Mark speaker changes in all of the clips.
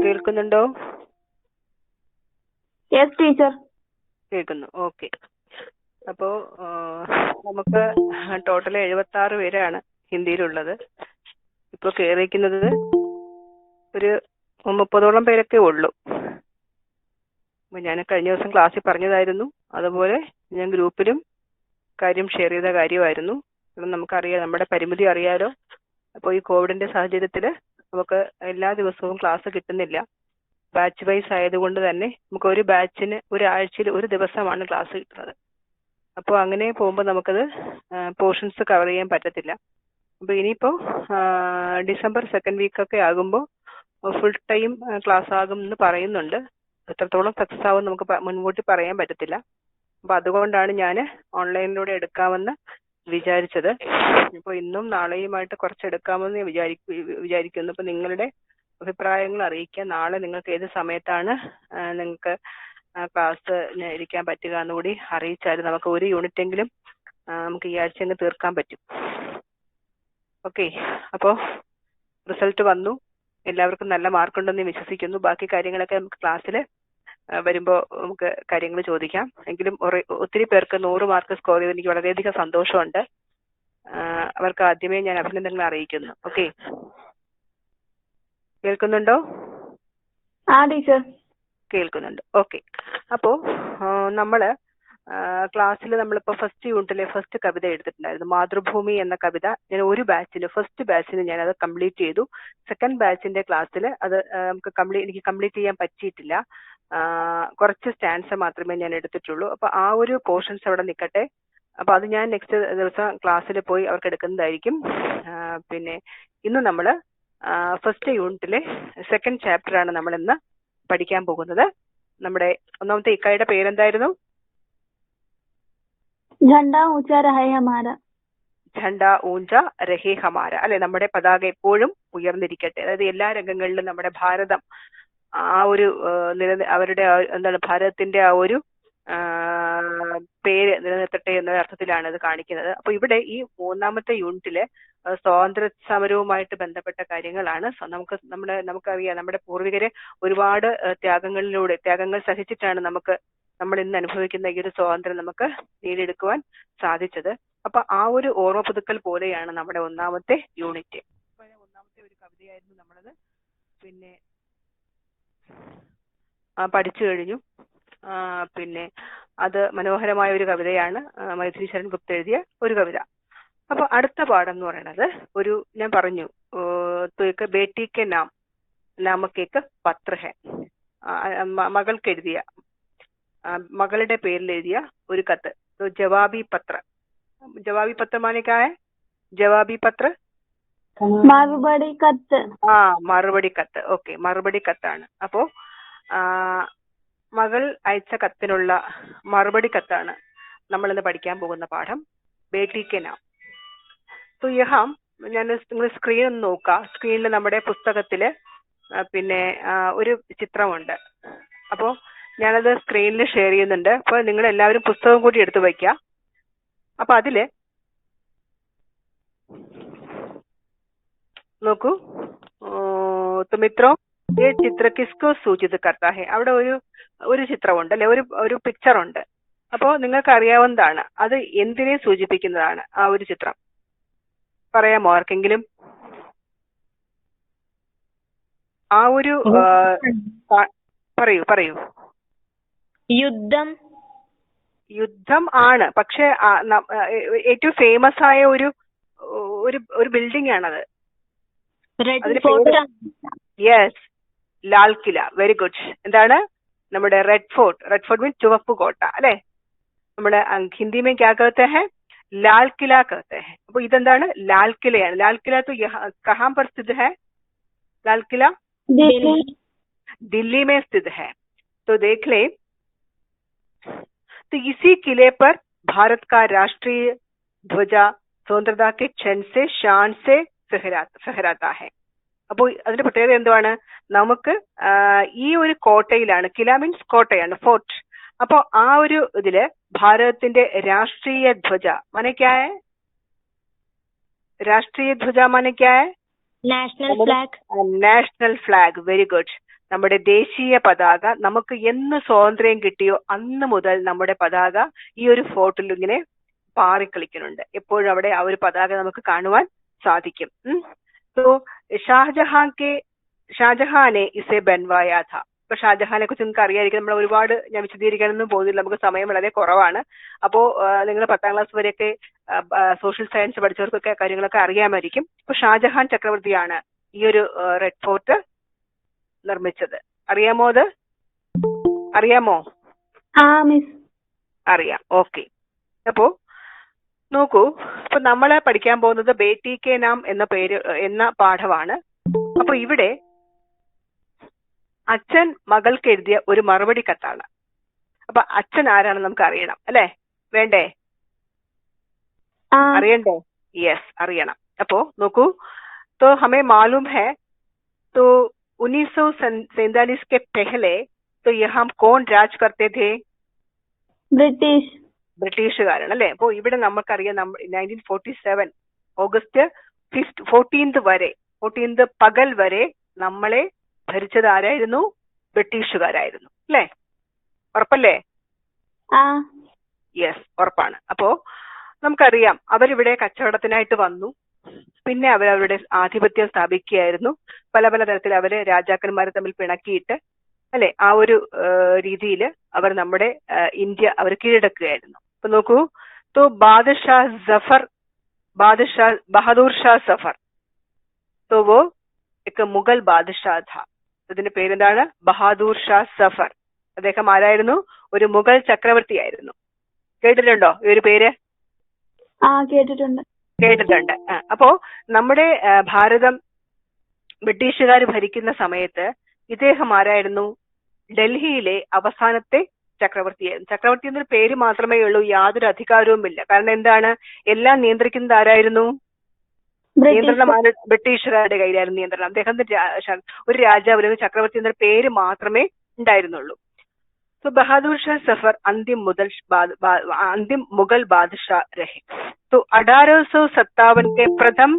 Speaker 1: കേൾക്കുന്നുണ്ടോ?
Speaker 2: Yes teacher.
Speaker 1: കേൾക്കുന്നു. Okay. അപ്പോൾ നമുക്ക് ടോട്ടൽ 76 പേരാണ് ഹിന്ദിയിലുള്ളത്. ഇപ്പോൾ കയറിയിരിക്കുന്നത് ഒരു 30ഓളം പേരൊക്കെ ഉള്ളൂ. അപ്പോൾ ഞാൻ കഴിഞ്ഞ ദിവസം ക്ലാസ്സിൽ പറഞ്ഞതായിരുന്നു, അതുപോലെ ഞാൻ ഗ്രൂപ്പിലും കാര്യം ഷെയർ ചെയ്ത കാര്യമായിരുന്നു. നമുക്കറിയാം, നമ്മുടെ പരിമിതി അറിയാലോ. അപ്പോൾ ഈ കോവിഡിന്റെ സാഹചര്യത്തിൽ നമുക്ക് എല്ലാ ദിവസവും ക്ലാസ് കിട്ടുന്നില്ല. ബാച്ച് വൈസ് ആയതുകൊണ്ട് തന്നെ നമുക്ക് ഒരു ബാച്ചിന് ഒരാഴ്ചയിൽ ഒരു ദിവസമാണ് ക്ലാസ് കിട്ടുന്നത്. അപ്പോൾ അങ്ങനെ പോകുമ്പോൾ നമുക്കത് പോർഷൻസ് കവർ ചെയ്യാൻ പറ്റത്തില്ല. അപ്പോൾ ഇനിയിപ്പോൾ ഡിസംബർ സെക്കൻഡ് വീക്കൊക്കെ ആകുമ്പോൾ ഫുൾ ടൈം ക്ലാസ് ആകും എന്ന് പറയുന്നുണ്ട്. എത്രത്തോളം സക്സസ് ആവും നമുക്ക് മുൻകൂട്ടി പറയാൻ പറ്റത്തില്ല. അപ്പോൾ അതുകൊണ്ടാണ് ഞാൻ ഓൺലൈനിലൂടെ എടുക്കാമെന്ന് വിചാരിച്ചത്. ഇപ്പോൾ ഇന്നും നാളെയുമായിട്ട് കുറച്ച് എടുക്കാമെന്ന് വിചാരിക്കുന്നു. അപ്പോൾ നിങ്ങളുടെ അഭിപ്രായങ്ങൾ അറിയിക്കുക. നാളെ നിങ്ങൾക്ക് ഏത് സമയത്താണ് നിങ്ങൾക്ക് ക്ലാസ് ഇരിക്കാൻ പറ്റുക എന്നുകൂടി അറിയിച്ചാൽ നമുക്ക് ഒരു യൂണിറ്റെങ്കിലും നമുക്ക് ഈ ആഴ്ച അങ്ങ് തീർക്കാൻ പറ്റും. ഓക്കെ. അപ്പോൾ റിസൾട്ട് വന്നു, എല്ലാവർക്കും നല്ല മാർക്കുണ്ടെന്ന് വിശ്വസിക്കുന്നു. ബാക്കി കാര്യങ്ങളൊക്കെ നമുക്ക് ക്ലാസ്സിൽ വരുമ്പോൾ നമുക്ക് കാര്യങ്ങൾ ചോദിക്കാം. എങ്കിലും ഒത്തിരി പേർക്ക് 100 മാർക്ക് സ്കോർ ചെയ്ത് എനിക്ക് വളരെയധികം സന്തോഷമുണ്ട്. അവർക്ക് ആദ്യമേ ഞാൻ അഭിനന്ദനങ്ങൾ അറിയിക്കുന്നു. ഓക്കെ, കേൾക്കുന്നുണ്ടോ?
Speaker 2: ആ ടീച്ചർ
Speaker 1: കേൾക്കുന്നുണ്ട്. ഓക്കെ. അപ്പോൾ നമ്മൾ ക്ലാസ്സിൽ നമ്മളിപ്പോൾ ഫസ്റ്റ് യൂണിറ്റിലെ ഫസ്റ്റ് കവിത എടുത്തിട്ടുണ്ടായിരുന്നു, മാതൃഭൂമി എന്ന കവിത. ഞാൻ ഒരു ബാച്ചിന് ഫസ്റ്റ് ബാച്ചിന് ഞാനത് കംപ്ലീറ്റ് ചെയ്തു. സെക്കൻഡ് ബാച്ചിന്റെ ക്ലാസ്സിൽ അത് എനിക്ക് കംപ്ലീറ്റ് ചെയ്യാൻ പറ്റിയിട്ടില്ല. കുറച്ച് സ്റ്റാൻസ് മാത്രമേ ഞാൻ എടുത്തിട്ടുള്ളൂ. അപ്പോൾ ആ ഒരു പോർഷൻസ് അവിടെ നിൽക്കട്ടെ. അപ്പോൾ അത് ഞാൻ നെക്സ്റ്റ് ദിവസം ക്ലാസ്സിൽ പോയി അവർക്ക് എടുക്കുന്നതായിരിക്കും. പിന്നെ ഇന്ന് നമ്മൾ ഫസ്റ്റ് യൂണിറ്റിലെ സെക്കൻഡ് ചാപ്റ്ററാണ് നമ്മൾ ഇന്ന് പഠിക്കാൻ പോകുന്നത്. നമ്മുടെ ഒന്നാമത്തെ ഇക്കായുടെ പേരെന്തായിരുന്നു?
Speaker 2: झंडा ऊंचा रहे हमारा.
Speaker 1: ഝണ്ട ഊഞ്ച രഹേ ഹമാര, അല്ലെ? നമ്മുടെ പതാക എപ്പോഴും ഉയർന്നിരിക്കട്ടെ. അതായത് എല്ലാ രംഗങ്ങളിലും നമ്മുടെ ഭാരതം ആ ഒരു അവരുടെ എന്താണ് ഭാരതത്തിന്റെ ആ ഒരു പേര് നിലനിർത്തട്ടെ എന്ന അർത്ഥത്തിലാണ് ഇത് കാണിക്കുന്നത്. അപ്പൊ ഇവിടെ ഈ മൂന്നാമത്തെ യൂണിറ്റില് സ്വാതന്ത്ര്യ സമരവുമായിട്ട് ബന്ധപ്പെട്ട കാര്യങ്ങളാണ്. നമുക്കറിയാം, നമ്മുടെ പൂർവികരെ ഒരുപാട് ത്യാഗങ്ങൾ സഹിച്ചിട്ടാണ് നമ്മൾ ഇന്ന് അനുഭവിക്കുന്ന ഈ ഒരു സ്വാതന്ത്ര്യം നമുക്ക് നേടിയെടുക്കുവാൻ സാധിച്ചത്. അപ്പൊ ആ ഒരു ഓർമ്മ പുതുക്കൽ പോലെയാണ് നമ്മുടെ ഒന്നാമത്തെ യൂണിറ്റ്. ഒന്നാമത്തെ ഒരു കവിതയായിരുന്നു നമ്മളത് പിന്നെ പഠിച്ചു കഴിഞ്ഞു. പിന്നെ അത് മനോഹരമായ ഒരു കവിതയാണ്, മൈഥിലി ശരൺ ഗുപ്ത എഴുതിയ ഒരു കവിത. അപ്പൊ അടുത്ത പാഠം എന്ന് പറയുന്നത് ഞാൻ പറഞ്ഞു, ബേട്ടി കെ നാമക്കേക്ക് പത്ര ഹെ, മകൾക്ക് എഴുതിയ മകളുടെ പേരിൽ എഴുതിയ ഒരു കത്ത്, ജവാബി പത്ര. ജവാബി പത്ര മാനെ ക്യാ ഹെ? ജവാബി പത്ര
Speaker 2: മറുപടി കത്ത്.
Speaker 1: മറുപടി കത്ത്. ഓക്കെ, മറുപടി കത്താണ്. അപ്പോ മകൾ അയച്ച കത്തിനുള്ള മറുപടി കത്താണ് നമ്മൾ ഇന്ന് പഠിക്കാൻ പോകുന്ന പാഠം, ബേട്ടി കെ നാം. तो यहाँ ഞാൻ നിങ്ങൾ സ്ക്രീൻ ഒന്ന് നോക്കുക. സ്ക്രീനിൽ നമ്മുടെ പുസ്തകത്തില് പിന്നെ ഒരു ചിത്രമുണ്ട്. അപ്പോൾ ഞാനത് സ്ക്രീനിൽ ഷെയർ ചെയ്യുന്നുണ്ട്. അപ്പോൾ നിങ്ങൾ എല്ലാവരും പുസ്തകം കൂടി എടുത്തു വയ്ക്കുക. അപ്പൊ അതില് നോക്കൂ, തുമിത്രോ ഈ ചിത്ര കിസ്കോ സൂചിത കർത്താ ഹെ. അവിടെ ഒരു ചിത്രമുണ്ട്, അല്ലെ? ഒരു പിക്ചർ ഉണ്ട്. അപ്പോൾ നിങ്ങൾക്ക് അറിയാവുന്നതാണ്, അത് എന്തിനെ സൂചിപ്പിക്കുന്നതാണ് ആ ഒരു ചിത്രം? പറയാമോ ആർക്കെങ്കിലും? ആ ഒരു പറയൂ. യുദ്ധം ആണ്, പക്ഷെ ഏറ്റവും ഫേമസ് ആയ ഒരു ബിൽഡിംഗ് ആണത്. Yes, Lal Qila. Very good. എന്താണ്? നമ്മുടെ റെഡ് ഫോർട്ട് മീൻസ് ചുവപ്പ് കോട്ട, അല്ലെ? നമ്മുടെ ഹിന്ദി में क्या कहते हैं? लाल किला कहते हैं. അപ്പോൾ ഇതെന്താണ്? ലാൽ കിലയാണ്. ലാൽ കില तो कहाँ पर स्थित है? लाल किला दिल्ली में स्थित है. तो देख ले, तो इसी किले पर भारत का राष्ट्रीय ध्वजा स्वतंत्रता के क्षण से शान से फहराता है. അപ്പോൾ അതിന്റെ പ്രത്യേകത എന്തുവാണ്? നമുക്ക് ഈ ഒരു കോട്ടയിലാണ്, കില മീൻസ് കോട്ടയാണ്, ഫോർട്ട്. അപ്പോ ആ ഒരു ഇതില് ഭാരതത്തിന്റെ രാഷ്ട്രീയ ധ്വജ മാനെ ക്യാ ഹെ? രാഷ്ട്രീയ ധ്വജ മാനെ ക്യാ ഹെ?
Speaker 2: National flag.
Speaker 1: National flag. Very good. നമ്മുടെ ദേശീയ പതാക നമുക്ക് എന്ന് സ്വാതന്ത്ര്യം കിട്ടിയോ അന്ന് മുതൽ നമ്മുടെ പതാക ഈ ഒരു ഫോർട്ടിൽ ഇങ്ങനെ പാറിക്കളിക്കുന്നുണ്ട്. എപ്പോഴും അവിടെ ആ ഒരു പതാക നമുക്ക് കാണുവാൻ സാധിക്കും. तो ഷാജഹാനെ ഇസെ ബൻവായ ഥ. ഇപ്പൊ ഷാജഹാനെ കുറിച്ച് നിങ്ങൾക്ക് അറിയാതിരിക്കും, നമ്മൾ ഒരുപാട് ഞാൻ വിശദീകരിക്കാനൊന്നും പോകുന്നില്ല, നമുക്ക് സമയം വളരെ കുറവാണ്. അപ്പോ നിങ്ങൾ 10ാം ക്ലാസ് വരെയൊക്കെ സോഷ്യൽ സയൻസ് പഠിച്ചവർക്കൊക്കെ കാര്യങ്ങളൊക്കെ അറിയാമായിരിക്കും. ഇപ്പൊ ഷാജഹാൻ ചക്രവർത്തിയാണ് ഈ ഒരു റെഡ് ഫോർട്ട് നിർമ്മിച്ചത്. അറിയാമോ? അത് അറിയാമോ?
Speaker 2: മിസ്
Speaker 1: അറിയാം. ഓക്കെ. അപ്പോ നോക്കൂ, ഇപ്പൊ നമ്മള് പഠിക്കാൻ പോകുന്നത് ബേട്ടി കെ നാം എന്ന പാഠമാണ്. അപ്പൊ ഇവിടെ അച്ഛൻ മകൾക്ക് എഴുതിയ ഒരു മറുപടി കത്താണ്. അപ്പൊ അച്ഛൻ ആരാണെന്ന് നമുക്ക് അറിയണം അല്ലെ? വേണ്ടേ? അറിയണ്ടേ? യെസ്, അറിയണം. അപ്പോ നോക്കൂ, तो हमें मालूम है तो 1947 के पहले तो यहाँ कौन राज करते थे? ബ്രിട്ടീഷുകാരാണ് അല്ലെ? അപ്പോ ഇവിടെ നമുക്കറിയാം 1947 ഓഗസ്റ്റ് 14th വരെ, 14th പകൽ വരെ നമ്മളെ ഭരിച്ചത് ആരായിരുന്നു? ബ്രിട്ടീഷുകാരായിരുന്നു അല്ലെ? ഉറപ്പല്ലേ? യെസ്, ഉറപ്പാണ്. അപ്പോ നമുക്കറിയാം അവരിവിടെ കച്ചവടത്തിനായിട്ട് വന്നു. പിന്നെ അവരവരുടെ ആധിപത്യം സ്ഥാപിക്കുകയായിരുന്നു. പല പല തരത്തിൽ അവര് രാജാക്കന്മാരെ തമ്മിൽ പിണക്കിയിട്ട് അല്ലെ, ആ ഒരു രീതിയിൽ അവർ നമ്മുടെ ഇന്ത്യ അവർ കീഴടക്കുകയായിരുന്നു. അപ്പൊ നോക്കൂ, तो बहादुर शाह जफर तो वो एक മുഗൾ ബാദ്ഷാ था. ഇതിന്റെ പേരെന്താണ്? ബഹാദൂർ ഷാ സഫർ. അദ്ദേഹം ആരായിരുന്നു? ഒരു മുഗൾ ചക്രവർത്തിയായിരുന്നു. കേട്ടിട്ടുണ്ടോ ഈ ഒരു പേര്? കേട്ടിട്ടുണ്ട്. അപ്പോ നമ്മുടെ ഭാരതം ബ്രിട്ടീഷുകാർ ഭരിക്കുന്ന സമയത്ത് ഇദ്ദേഹം ആരായിരുന്നു? ഡൽഹിയിലെ അവസാനത്തെ ചക്രവർത്തിയായിരുന്നു. ചക്രവർത്തി എന്നൊരു പേര് മാത്രമേ ഉള്ളൂ, യാതൊരു അധികാരവുമില്ല. കാരണം എന്താണ്? എല്ലാം നിയന്ത്രിക്കുന്നത് ആരായിരുന്നു? നിയന്ത്രണം ബ്രിട്ടീഷുകാരുടെ കയ്യിലായിരുന്നു നിയന്ത്രണം. അദ്ദേഹത്തിന്റെ ഒരു രാജാവ് അല്ലെങ്കിൽ ചക്രവർത്തി എന്നൊരു പേര് മാത്രമേ ഉണ്ടായിരുന്നുള്ളൂ. तो बहादुर शाह जफर अंतिम मुगल बादशाह रहे. तो 1857 के प्रथम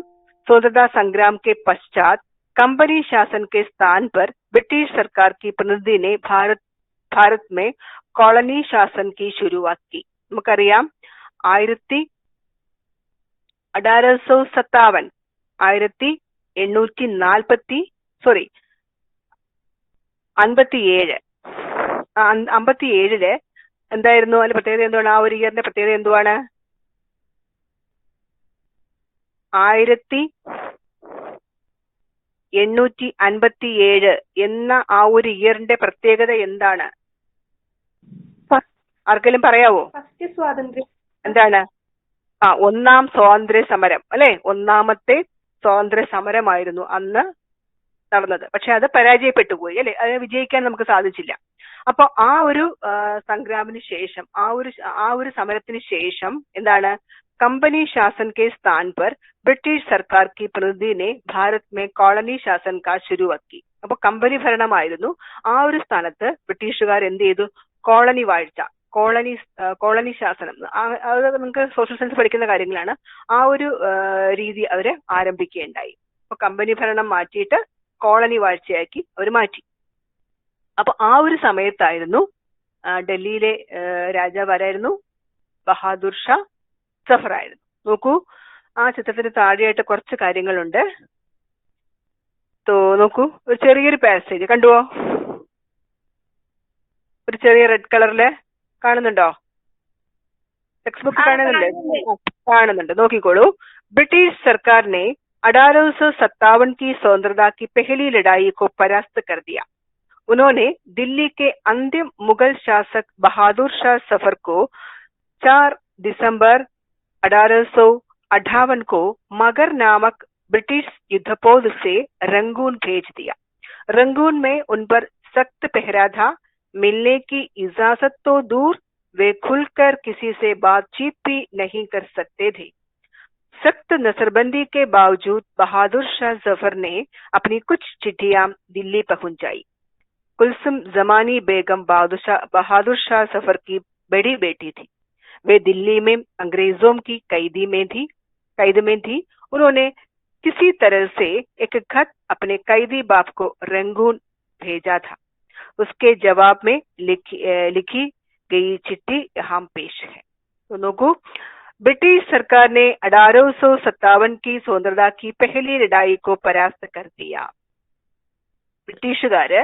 Speaker 1: स्वतंत्रता संग्राम के पश्चात कंपनी शासन के स्थान पर ब्रिटिश सरकार की प्रतिनिधि ने भारत में कॉलोनी शासन की शुरुआत की. നമുക്കറിയാം 1857 എന്തായിരുന്നു അതിന്റെ പ്രത്യേകത? എന്താണ് ആ ഒരു ഇയറിന്റെ പ്രത്യേകത? എന്തുവാണ്? 1857 എന്ന ആ ഒരു ഇയറിന്റെ പ്രത്യേകത എന്താണ്? ആർക്കെങ്കിലും പറയാവോ? എന്താണ്? ഒന്നാം സ്വാതന്ത്ര്യ സമരം അല്ലെ? ഒന്നാമത്തെ സ്വാതന്ത്ര്യ സമരമായിരുന്നു അന്ന് നടന്നത്. പക്ഷെ അത് പരാജയപ്പെട്ടു പോയി അല്ലെ? അത് വിജയിക്കാൻ നമുക്ക് സാധിച്ചില്ല. അപ്പൊ ആ ഒരു സംഗ്രാമിന് ശേഷം, ആ ഒരു സമരത്തിന് ശേഷം എന്താണ്? कंपनी शासन के स्थान पर ब्रिटिश सरकार की प्रतिनिधि ने भारत में कॉलोनी शासन का शुरुआत की. അപ്പൊ കമ്പനി ഭരണമായിരുന്നു. ആ ഒരു സ്ഥാനത്ത് ബ്രിട്ടീഷുകാർ എന്ത് ചെയ്തു? കോളനി വാഴ്ച, കോളനി ശാസനം, അത് നിങ്ങൾക്ക് സോഷ്യൽ സയൻസ് പഠിക്കുന്ന കാര്യങ്ങളാണ്. ആ ഒരു രീതി അവര് ആരംഭിക്കുകയുണ്ടായി. അപ്പൊ കമ്പനി ഭരണം മാറ്റിയിട്ട് കോളനി വാഴ്ചയാക്കി അവർ മാറ്റി. അപ്പൊ ആ ഒരു സമയത്തായിരുന്നു ഡൽഹിയിലെ രാജാവ് ആരായിരുന്നു? ബഹാദൂർ ഷാ സഫർ ആയിരുന്നു. നോക്കൂ, ആ ചിത്രത്തിന് താഴെയായിട്ട് കുറച്ച് കാര്യങ്ങളുണ്ട്. നോക്കൂ, ഒരു ചെറിയൊരു പാസേജ് കണ്ടുവോ? ഒരു ചെറിയ റെഡ് കളറില് കാണുന്നുണ്ടോ? ടെക്സ്റ്റ് ബുക്ക് കാണുന്നുണ്ട്. നോക്കിക്കോളൂ. ബ്രിട്ടീഷ് സർക്കാർ ने 1857 की स्वतंत्रता की पहली लड़ाई को परास्त कर दिया. उन्होंने दिल्ली के अंतिम मुगल शासक बहादुर शाह जफर को 4 दिसंबर 1858 को मगर नामक ब्रिटिश युद्धपोत से रंगून भेज दिया. रंगून में उन पर सख्त पहरा था. मिलने की इजाजत तो दूर, वे खुलकर किसी से बातचीत भी नहीं कर सकते थे. सख्त नजरबंदी के बावजूद बहादुर शाह जफर ने अपनी कुछ चिट्ठियां दिल्ली पहुंचाई. कुलसुम जमानी बेगम बहादुर शाह जफर की बड़ी बेटी थी. वे दिल्ली में अंग्रेजों की कैद में थी. उन्होंने किसी तरह से एक खत अपने कैदी बाप को रंगून भेजा था। उसके जवाब में लिखी गई चिट्ठी यहाँ पेश है। तो നോക്കൂ, ब्रिटिश सरकार ने 1857 की स्वतंत्रता की पहली लड़ाई को परास्त कर दिया. ബ്രിട്ടീഷുകാര്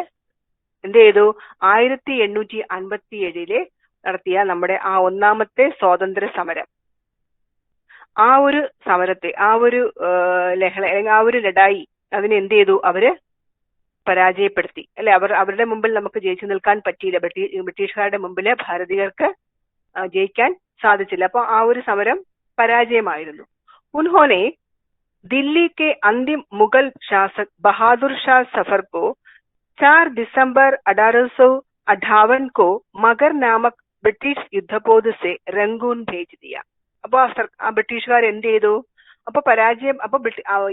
Speaker 1: എന്ത് ചെയ്തു? 1857 നടത്തിയ നമ്മുടെ ആ ഒന്നാമത്തെ സ്വാതന്ത്ര്യ സമരം, ആ ഒരു സമരത്തെ, ആ ഒരു ലഹള, അല്ലെങ്കിൽ ആ ഒരു ലഡായി, അതിനെ എന്ത് ചെയ്തു? അവര് പരാജയപ്പെടുത്തി അല്ലെ. അവരുടെ മുമ്പിൽ നമുക്ക് ജയിച്ചു നിൽക്കാൻ പറ്റിയില്ല. ബ്രിട്ടീഷുകാരുടെ മുമ്പില് ഭാരതീയർക്ക് ജയിക്കാൻ സാധിച്ചില്ല. അപ്പൊ ആ ഒരു സമരം പരാജയമായിരുന്നു. ഉൻഹോനെ दिल्ली के अंतिम मुगल शासक बहादुर शाह जफर को 4 दिसंबर 1858 को मगर नामक ബ്രിട്ടീഷ് യുദ്ധപോത് സെ റംഗൂൺ ഭേജ് ദിയ. അപ്പൊ ആ ബ്രിട്ടീഷുകാർ എന്ത് ചെയ്തു? അപ്പൊ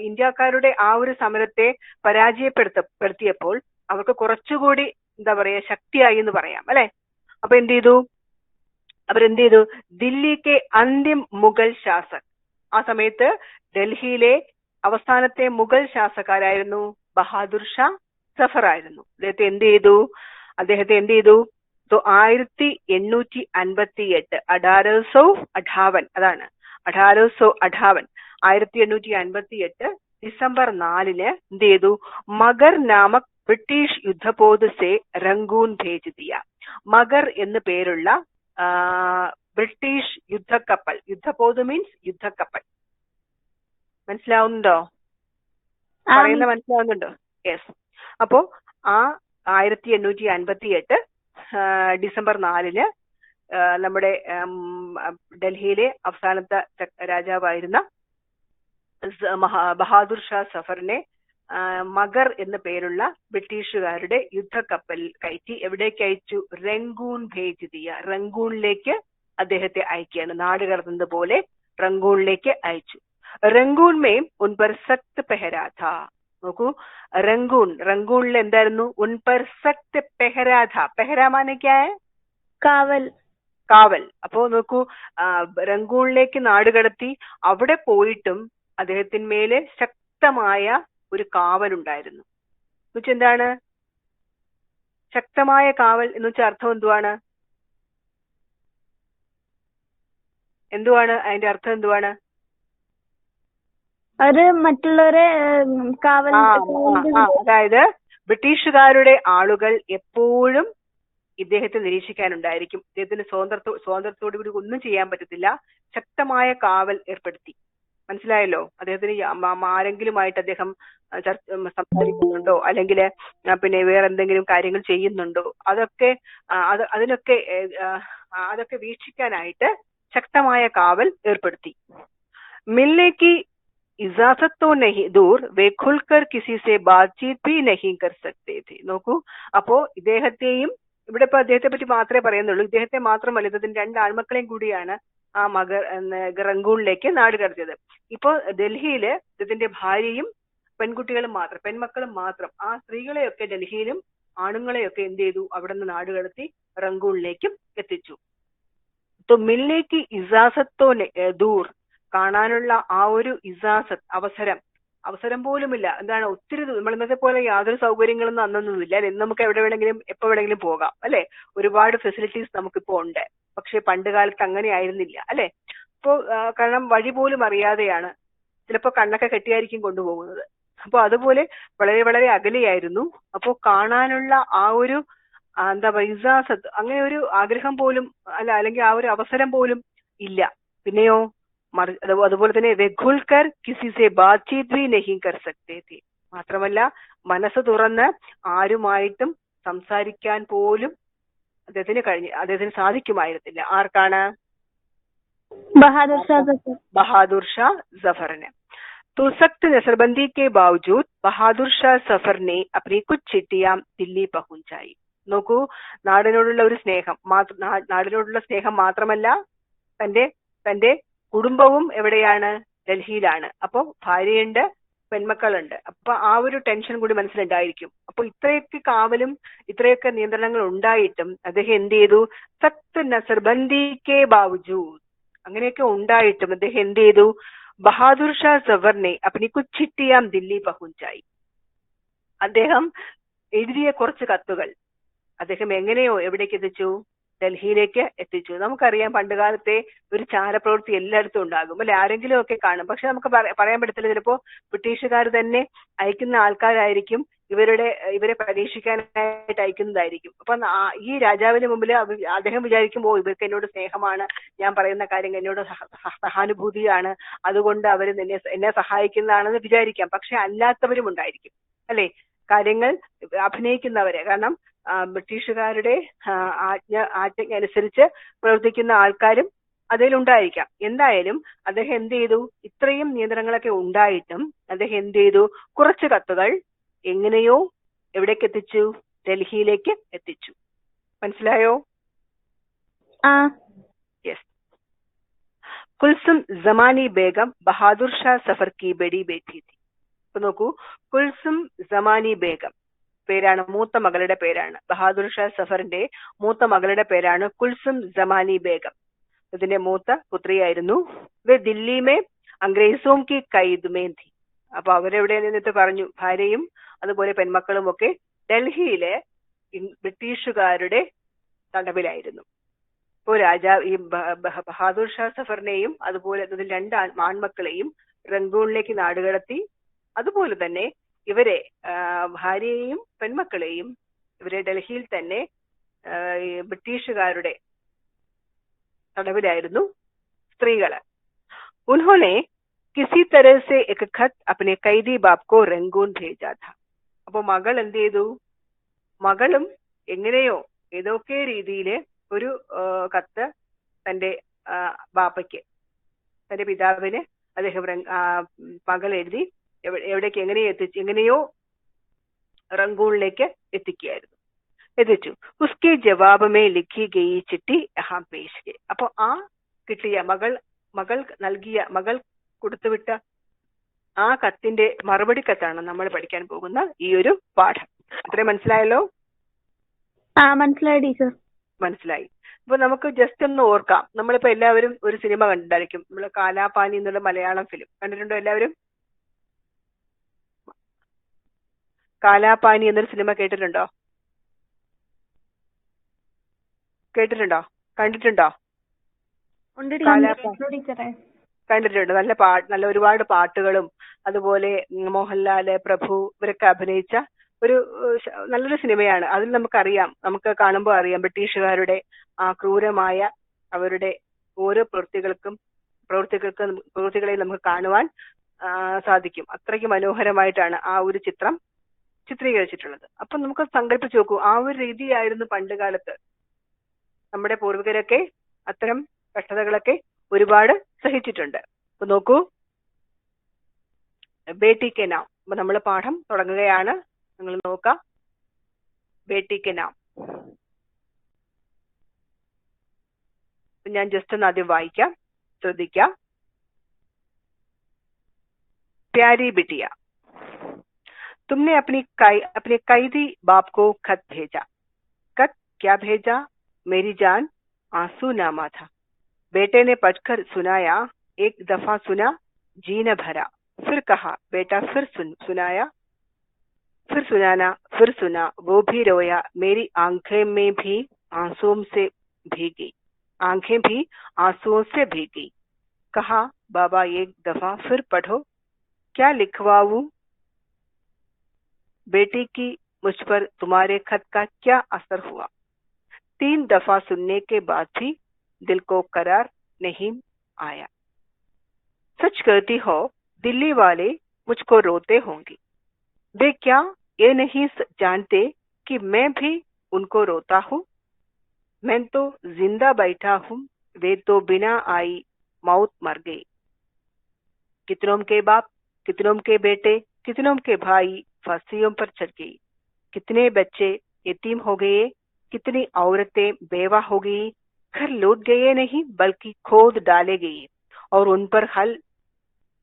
Speaker 1: ഇന്ത്യക്കാരുടെ ആ ഒരു സമരത്തെ പരാജയപ്പെടുത്തിയപ്പോൾ അവർക്ക് കുറച്ചുകൂടി എന്താ പറയാ, ശക്തിയായി എന്ന് പറയാം അല്ലെ. അപ്പൊ അവരെന്ത് ചെയ്തു? ദില്ലിക്ക് അന്തിം മുഗൾ ശാസക്, ആ സമയത്ത് ഡൽഹിയിലെ അവസാനത്തെ മുഗൾ ശാസകരായിരുന്നു ബഹാദുർ ഷാ സഫർ ആയിരുന്നു. അദ്ദേഹത്തെ എന്ത് ചെയ്തു? 1858 അതാണ് 1858 ഡിസംബർ 4 എന്ത് ചെയ്തു? മഗർ നാമക് ബ്രിട്ടീഷ് യുദ്ധപോത് സെ റംഗൂൺ ഭേജ് ദിയ. മഗർ എന്ന് പേരുള്ള ബ്രിട്ടീഷ് യുദ്ധക്കപ്പൽ, യുദ്ധപോത് മീൻസ് യുദ്ധക്കപ്പൽ. മനസ്സിലാവുന്നുണ്ടോ? പറയുന്ന മനസ്സിലാവുന്നുണ്ടോ? യെസ്. അപ്പോ ആ 1858 ഡിസംബർ 4 നമ്മുടെ ഡൽഹിയിലെ അവസാനത്തെ രാജാവായിരുന്ന ബഹാദുർ ഷാ സഫറിനെ മഗർ എന്ന പേരുള്ള ബ്രിട്ടീഷുകാരുടെ യുദ്ധക്കപ്പൽ കയറ്റി എവിടേക്ക് അയച്ചു? റംഗൂൺ ഭേജ് ദിയ. റംഗൂണിലേക്ക് അദ്ദേഹത്തെ അയക്കുകയാണ്. നാട് കടന്നത് പോലെ റംഗൂണിലേക്ക് അയച്ചു. റംഗൂൺ മേ ഉൻ പർ സഖ്ത് പെഹരാ ഥാ. നോക്കൂ, റംഗൂണിൽ എന്തായിരുന്നു? ഉൻ പർ സഖ്ത് പെഹരാ ഥാ. പെഹരാ മാനെ ക്യാ ഹൈ? കാവൽ. അപ്പോ നോക്കൂ, റംഗൂണിലേക്ക് നാട് കടത്തി. അവിടെ പോയിട്ടും അദ്ദേഹത്തിന്മേലെ ശക്തമായ ഒരു കാവൽ ഉണ്ടായിരുന്നു. എന്നുവെച്ചാൽ എന്താണ് ശക്തമായ കാവൽ എന്ന് വെച്ചാൽ? അർത്ഥം എന്തുവാണ് അതിന്റെ അർത്ഥം? എന്തുവാണ്?
Speaker 2: മറ്റുള്ളവരെ കാവൽ,
Speaker 1: അതായത് ബ്രിട്ടീഷുകാരുടെ ആളുകൾ എപ്പോഴും ഇദ്ദേഹത്തെ നിരീക്ഷിക്കാനുണ്ടായിരിക്കും. ഇദ്ദേഹത്തിന് സ്വാതന്ത്ര്യത്തോടു കൂടി ഒന്നും ചെയ്യാൻ പറ്റത്തില്ല. ശക്തമായ കാവൽ ഏർപ്പെടുത്തി. മനസ്സിലായല്ലോ? അദ്ദേഹത്തിന് ആരെങ്കിലുമായിട്ട് അദ്ദേഹം സംസാരിക്കുന്നുണ്ടോ, അല്ലെങ്കിൽ പിന്നെ വേറെ എന്തെങ്കിലും കാര്യങ്ങൾ ചെയ്യുന്നുണ്ടോ, അതൊക്കെ വീക്ഷിക്കാനായിട്ട് ശക്തമായ കാവൽ ഏർപ്പെടുത്തി. മിൽനെ इजाजत तो नहीं दूर वे खुलकर किसी से बातचीत भी नहीं कर सकते थे. നോക്കൂ, അപ്പോ ഇദ്ദേഹത്തെയും, ഇവിടെ ഇപ്പൊ അദ്ദേഹത്തെ പറ്റി മാത്രമേ പറയുന്നുള്ളൂ, ഇദ്ദേഹത്തെ മാത്രമല്ല, ഇദ്ദേഹത്തിന്റെ 2 ആൺമക്കളെയും കൂടിയാണ് ആ റംഗൂണിലേക്ക് നാട് കടത്തിയത്. ഇപ്പോ ഡൽഹിയില് ഇദ്ദേഹത്തിന്റെ ഭാര്യയും പെൺമക്കളും മാത്രം, ആ സ്ത്രീകളെയൊക്കെ ഡൽഹിയിലും ആണുങ്ങളെയൊക്കെ എന്ത് ചെയ്തു? അവിടെ നിന്ന് നാട് കടത്തി റംഗൂണിലേക്കും എത്തിച്ചു. तो मिलने की इजाजत तो दूर, കാണാനുള്ള ആ ഒരു ഇജാസത്ത്, അവസരം പോലുമില്ല. എന്താണ്? ഒത്തിരി നമ്മൾ ഇന്നത്തെ പോലെ യാതൊരു സൗകര്യങ്ങളൊന്നും അന്നൊന്നുമില്ല അല്ലെ. നമുക്ക് എവിടെ വേണമെങ്കിലും എപ്പോ വേണമെങ്കിലും പോകാം അല്ലെ. ഒരുപാട് ഫെസിലിറ്റീസ് നമുക്കിപ്പോ ഉണ്ട്. പക്ഷെ പണ്ട് കാലത്ത് അങ്ങനെ ആയിരുന്നില്ല അല്ലെ. ഇപ്പോ കാരണം വഴി പോലും അറിയാതെയാണ്, ചിലപ്പോ കണ്ണൊക്കെ കെട്ടിയായിരിക്കും കൊണ്ടുപോകുന്നത്. അപ്പൊ അതുപോലെ വളരെ വളരെ അകലെയായിരുന്നു. അപ്പോ കാണാനുള്ള ആ ഒരു എന്താ പറയുക, ഇജാസത്ത്, അങ്ങനെ ഒരു ആഗ്രഹം പോലും അല്ലെങ്കിൽ ആ ഒരു അവസരം പോലും ഇല്ല. പിന്നെയോ അതുപോലെ തന്നെ വെഖുൽക്കർ കിസി സെ ബാത്ചീത് ഭി നഹീ കർ സക്തേ ഥേ. മാത്രമല്ല മനസ്സ് തുറന്ന് ആരുമായിട്ടും സംസാരിക്കാൻ പോലും അദ്ദേഹത്തിന് സാധിക്കുമായിരുന്നില്ല. ആർക്കാണ്? ബഹാദുർ ഷാ സഫറിന്. तो सख्त नजरबंदी के बावजूद बहादुर शाह सफर ने अपनी कुछ चिट्ठियां दिल्ली पहुंचाई. നോക്കൂ, നാടിനോടുള്ള ഒരു സ്നേഹം, നാടിനോടുള്ള സ്നേഹം മാത്രമല്ല, തന്റെ കുടുംബവും എവിടെയാണ്? ഡൽഹിയിലാണ്. അപ്പോ ഭാര്യയുണ്ട്, പെൺമക്കളുണ്ട്. അപ്പൊ ആ ഒരു ടെൻഷൻ കൂടി മനസ്സിലുണ്ടായിരിക്കും. അപ്പൊ ഇത്രയൊക്കെ കാവലും ഇത്രയൊക്കെ നിയന്ത്രണങ്ങൾ ഉണ്ടായിട്ടും അദ്ദേഹം എന്ത് ചെയ്തു? സഖ്ത് നസർബന്ദി കെ ബാവജൂദ്, അങ്ങനെയൊക്കെ ഉണ്ടായിട്ടും അദ്ദേഹം എന്ത് ചെയ്തു? ബഹാദുർ ഷാ സഫറിനെ അപ്പനി കുछ ചിട്ടിയാം ദില്ലി പഹുഞ്ചായി. അദ്ദേഹം എഴുതിയ കുറച്ച് കത്തുകൾ അദ്ദേഹം എങ്ങനെയോ എവിടേക്ക് എത്തിച്ചു? ഡൽഹിയിലേക്ക് എത്തിച്ചു. നമുക്കറിയാം പണ്ടുകാലത്തെ ഒരു ചാരപ്രവൃത്തി എല്ലായിടത്തും ഉണ്ടാകും അല്ലെ, ആരെങ്കിലും ഒക്കെ കാണും. പക്ഷെ നമുക്ക് പറയാൻ പറ്റത്തില്ല, ചിലപ്പോ ബ്രിട്ടീഷുകാർ തന്നെ അയക്കുന്ന ആൾക്കാരായിരിക്കും ഇവരെ പരീക്ഷിക്കാനായിട്ട് അയക്കുന്നതായിരിക്കും. അപ്പൊ ഈ രാജാവിന് മുമ്പിൽ അദ്ദേഹം വിചാരിക്കും, ഓ ഇവർക്ക് എന്നോട് സ്നേഹമാണ്, ഞാൻ പറയുന്ന കാര്യങ്ങൾ എന്നോട് സഹാനുഭൂതിയാണ്, അതുകൊണ്ട് അവർ എന്നെ സഹായിക്കുന്നതാണെന്ന് വിചാരിക്കാം. പക്ഷെ അല്ലാത്തവരും ഉണ്ടായിരിക്കും അല്ലെ, കാര്യങ്ങൾ അഭിനയിക്കുന്നവരെ. കാരണം ബ്രിട്ടീഷുകാരുടെ ആജ്ഞ അനുസരിച്ച് പ്രവർത്തിക്കുന്ന ആൾക്കാരും അതിലുണ്ടായിരിക്കാം. എന്തായാലും അദ്ദേഹം എന്ത് ചെയ്തു? ഇത്രയും നിയന്ത്രണങ്ങളൊക്കെ ഉണ്ടായിട്ടും അദ്ദേഹം എന്ത് ചെയ്തു? കുറച്ച് കത്തുകൾ എങ്ങനെയോ എവിടേക്ക് എത്തിച്ചു? ഡൽഹിയിലേക്ക് എത്തിച്ചു. മനസ്സിലായോ? യെസ്. കുൽസും ജമാനി ബേഗം ബഹാദുർ ഷാ സഫർ കി ബഡി ബേട്ടി थी. ഇപ്പൊ നോക്കൂ, കുൽസും ജമാനി ബേഗം പേരാണ്, മൂത്ത മകളുടെ പേരാണ്. ബഹാദുർ ഷാ സഫറിന്റെ മൂത്ത മകളുടെ പേരാണ് കുൽസും ജമാനി ബേഗം. ഇതിന്റെ മൂത്ത പുത്രിയായിരുന്നു. വേ ദില്ലി മേ അംഗ്രേസോം കി കൈദ് മേ ഥി. അപ്പൊ അവരെവിടെ നിന്നിട്ട് പറഞ്ഞു, ഭാര്യയും അതുപോലെ പെൺമക്കളും ഒക്കെ ഡൽഹിയിലെ ബ്രിട്ടീഷുകാരുടെ തടവിലായിരുന്നു. ഇപ്പോ രാജാവ് ഈ ബഹാദുർ ഷാ സഫറിനെയും അതുപോലെ രണ്ട് ആൺമക്കളെയും റംഗൂണിലേക്ക് നാടുകടത്തി. അതുപോലെ തന്നെ ഇവരെ ഭാര്യയെയും പെൺമക്കളെയും ഇവരെ ഡൽഹിയിൽ തന്നെ ബ്രിട്ടീഷുകാരുടെ തടവിലായിരുന്നു സ്ത്രീകള്. ഉൻഹോനെ കിസി തരഹ് സെ എക് ഖത്ത് അപ്നെ കൈദി ബാപ് കോ റംഗൂൺ ഭേജാ ഥാ. അപ്പൊ മകൾ എന്ത് ചെയ്തു? മകളും എങ്ങനെയോ ഏതൊക്കെ രീതിയില് ഒരു കത്ത് തന്റെ ബാപ്പയ്ക്ക്, തന്റെ പിതാവിന് അദ്ദേഹം മകൾ എഴുതി എവിടേക്ക് എങ്ങനെയോ റംഗൂണിലേക്ക് എത്തിച്ചു. ഉസ്കെ ജവാബ് മേ ലിഖി ഗയി ചിട്ടി യഹാം പേശ് കെ. അപ്പൊ ആ കിട്ടിയ മകൾ കൊടുത്തുവിട്ട ആ കത്തിന്റെ മറുപടി കത്താണ് നമ്മൾ പഠിക്കാൻ പോകുന്ന ഈ ഒരു പാഠം. അത്രയും മനസ്സിലായല്ലോ?
Speaker 2: മനസ്സിലായി ടീച്ചർ.
Speaker 1: മനസ്സിലായി. അപ്പൊ നമുക്ക് ജസ്റ്റ് ഒന്ന് ഓർക്കാം. നമ്മളിപ്പോ എല്ലാവരും ഒരു സിനിമ കണ്ടിട്ടായിരിക്കും. നമ്മള് കാലാപാനി എന്നുള്ള മലയാളം ഫിലിം കണ്ടിട്ടുണ്ടോ എല്ലാവരും? കാലാപാനി എന്നൊരു സിനിമ കേട്ടിട്ടുണ്ടോ? കണ്ടിട്ടുണ്ടോ? കണ്ടിട്ടുണ്ട്. നല്ല ഒരുപാട് പാട്ടുകളും അതുപോലെ മോഹൻലാല്, പ്രഭു ഇവരൊക്കെ അഭിനയിച്ച ഒരു നല്ലൊരു സിനിമയാണ്. അതിൽ നമുക്ക് കാണുമ്പോൾ അറിയാം ബ്രിട്ടീഷുകാരുടെ ആ ക്രൂരമായ അവരുടെ ഓരോ പ്രവൃത്തികളെ നമുക്ക് കാണുവാൻ സാധിക്കും. അത്രയ്ക്ക് മനോഹരമായിട്ടാണ് ആ ഒരു ചിത്രം ചിത്രീകരിച്ചിട്ടുള്ളത്. അപ്പൊ നമുക്ക് സങ്കല്പിച്ച് നോക്കൂ, ആ ഒരു രീതിയായിരുന്നു പണ്ട് കാലത്ത് നമ്മുടെ പൂർവികരൊക്കെ അത്തരം കഷ്ടതകളൊക്കെ ഒരുപാട് സഹിച്ചിട്ടുണ്ട്. അപ്പൊ നോക്കൂ, ബേട്ടി കെ നാം. അപ്പൊ നമ്മൾ പാഠം തുടങ്ങുകയാണ്. നിങ്ങൾ നോക്കാം, ബേട്ടി കെ നാം. ഞാൻ ജസ്റ്റ് ഒന്ന് ആദ്യം വായിക്കാം, ശ്രദ്ധിക്കാം. प्यारी बिटिया, तुमने अपने कैदी बाप को खत भेजा. खत क्या भेजा मेरी जान? आंसू नामा था. बेटे ने पढ़कर सुनाया. एक दफा सुना, जी न भरा. फिर कहा, बेटा फिर सुनाया. फिर सुनाना, फिर सुना, वो भी रोया. मेरी आंखें भी आंसुओं से भीगी. कहा, बाबा एक दफा फिर पढ़ो. क्या लिखवाऊं? बेटी की मुझ पर तुम्हारे खत का क्या असर हुआ? 3 दफा सुनने के बाद भी दिल को करार नहीं आया. सच कहती हो, दिल्ली वाले मुझको रोते होंगे. वे क्या ये नहीं जानते कि मैं भी उनको रोता हूँ? मैं तो जिंदा बैठा हूँ, वे तो बिना आई मौत मर गए. कितनों के बाप, कितनों के बेटे, कितनों के भाई फांसियों पर चढ़ गई. कितने बच्चे यतीम हो गए, कितनी औरतें बेवा हो गई. घर लूट गए नहीं बल्कि खोद डाले गए और उन पर हल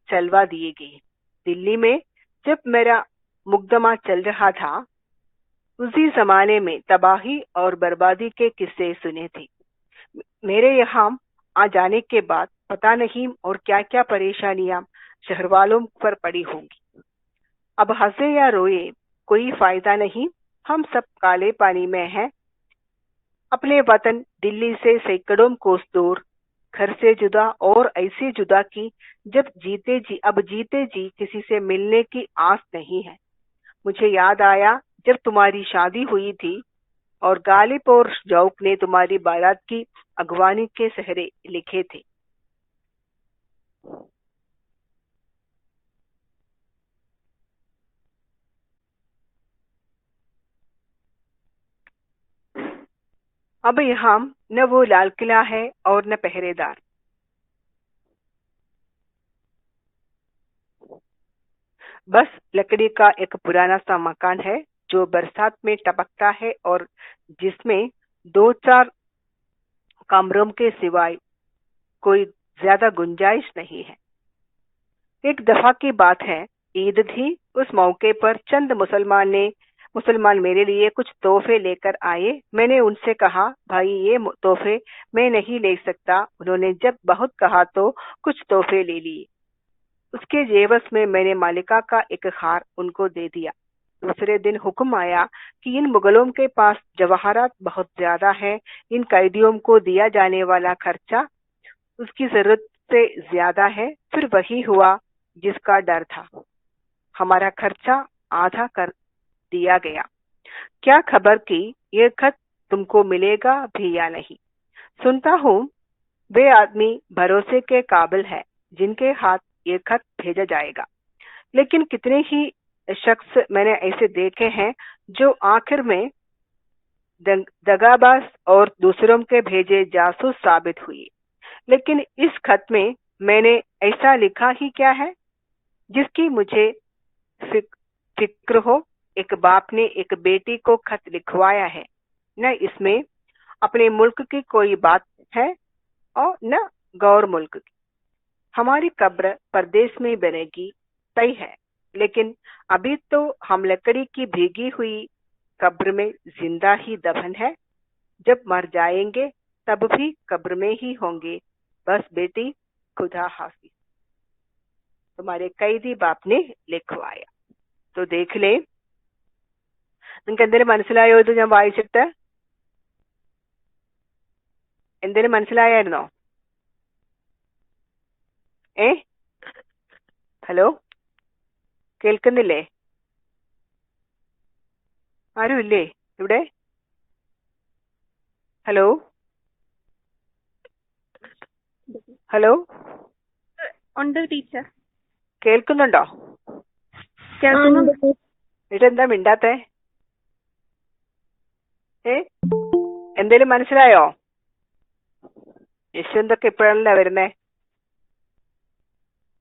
Speaker 1: चलवा दिए गए. दिल्ली में जब मेरा मुकदमा चल रहा था, उसी जमाने में तबाही और बर्बादी के किस्से सुने थे. मेरे यहाँ आ जाने के बाद पता नहीं और क्या क्या परेशानियां शहर वालों पर पड़ी होंगी. अब हंसे या रोए कोई फायदा नहीं. हम सब काले पानी में हैं। अपने वतन दिल्ली से सैकड़ों कोस दूर, घर से जुदा और ऐसे जुदा कि अब जीते जी किसी से मिलने की आस नहीं है। मुझे याद आया जब तुम्हारी शादी हुई थी और गालिब और जौक ने तुम्हारी बारात की अगवानी के सहरे लिखे थे। अब यहाँ न वो लाल किला है और न पहरेदार। बस लकड़ी का एक पुराना सा मकान है जो बरसात में टपकता है और जिसमें दो चार कमरों के सिवाय कोई ज्यादा गुंजाइश नहीं है। एक दफा की बात है, ईद थी। उस मौके पर चंद मुसलमान मेरे लिए कुछ तोहफे लेकर आए। मैंने उनसे कहा, भाई ये तोहफे मैं नहीं ले सकता। उन्होंने जब बहुत कहा तो कुछ तोहफे ले लिए। उसके जेवस में मैंने मालिका का एक हार उनको दे दिया। दूसरे दिन हुक्म आया कि इन मुगलों के पास जवाहरात बहुत ज्यादा है, इन कैदियों को दिया जाने वाला खर्चा उसकी जरूरत से ज्यादा है। फिर वही हुआ जिसका डर था, हमारा खर्चा आधा कर दिया गया। क्या खबर कि ये खत तुमको मिलेगा भी या नहीं। सुनता हूँ वे आदमी भरोसे के काबिल है जिनके हाथ ये खत भेजा जाएगा, लेकिन कितने ही शख्स मैंने ऐसे देखे हैं जो आखिर में दगाबाज और दूसरों के भेजे जासूस साबित हुए। लेकिन इस खत में मैंने ऐसा लिखा ही क्या है जिसकी मुझे फिक्र हो। एक बाप ने एक बेटी को खत लिखवाया है, न इसमें अपने मुल्क की कोई बात है और न गौर मुल्क की। हमारी कब्र परदेश में बनेगी तय है, लेकिन अभी तो हम लकड़ी की भीगी हुई कब्र में जिंदा ही दफन है। जब मर जाएंगे तब भी कब्र में ही होंगे। बस बेटी, खुदा हाफिज। तुम्हारे कैदी बाप ने लिखवाया। तो देख ले, നിങ്ങൾക്ക് എന്തെങ്കിലും മനസ്സിലായോ? ഇത് ഞാൻ വായിച്ചിട്ട് എന്തെങ്കിലും മനസ്സിലായായിരുന്നോ? ഹലോ, കേൾക്കുന്നില്ലേ? ആരും ഇല്ലേ ഇവിടെ? ഹലോ ഹലോ,
Speaker 2: ഉണ്ട് ടീച്ചർ.
Speaker 1: കേൾക്കുന്നുണ്ടോ?
Speaker 2: കേൾക്കുന്നുണ്ട്.
Speaker 1: ഇതെന്താ മിണ്ടാത്തെ? എന്തേലും മനസ്സിലായോ? യശ്വന്തൊക്കെ ഇപ്പോഴല്ല വരുന്നേ.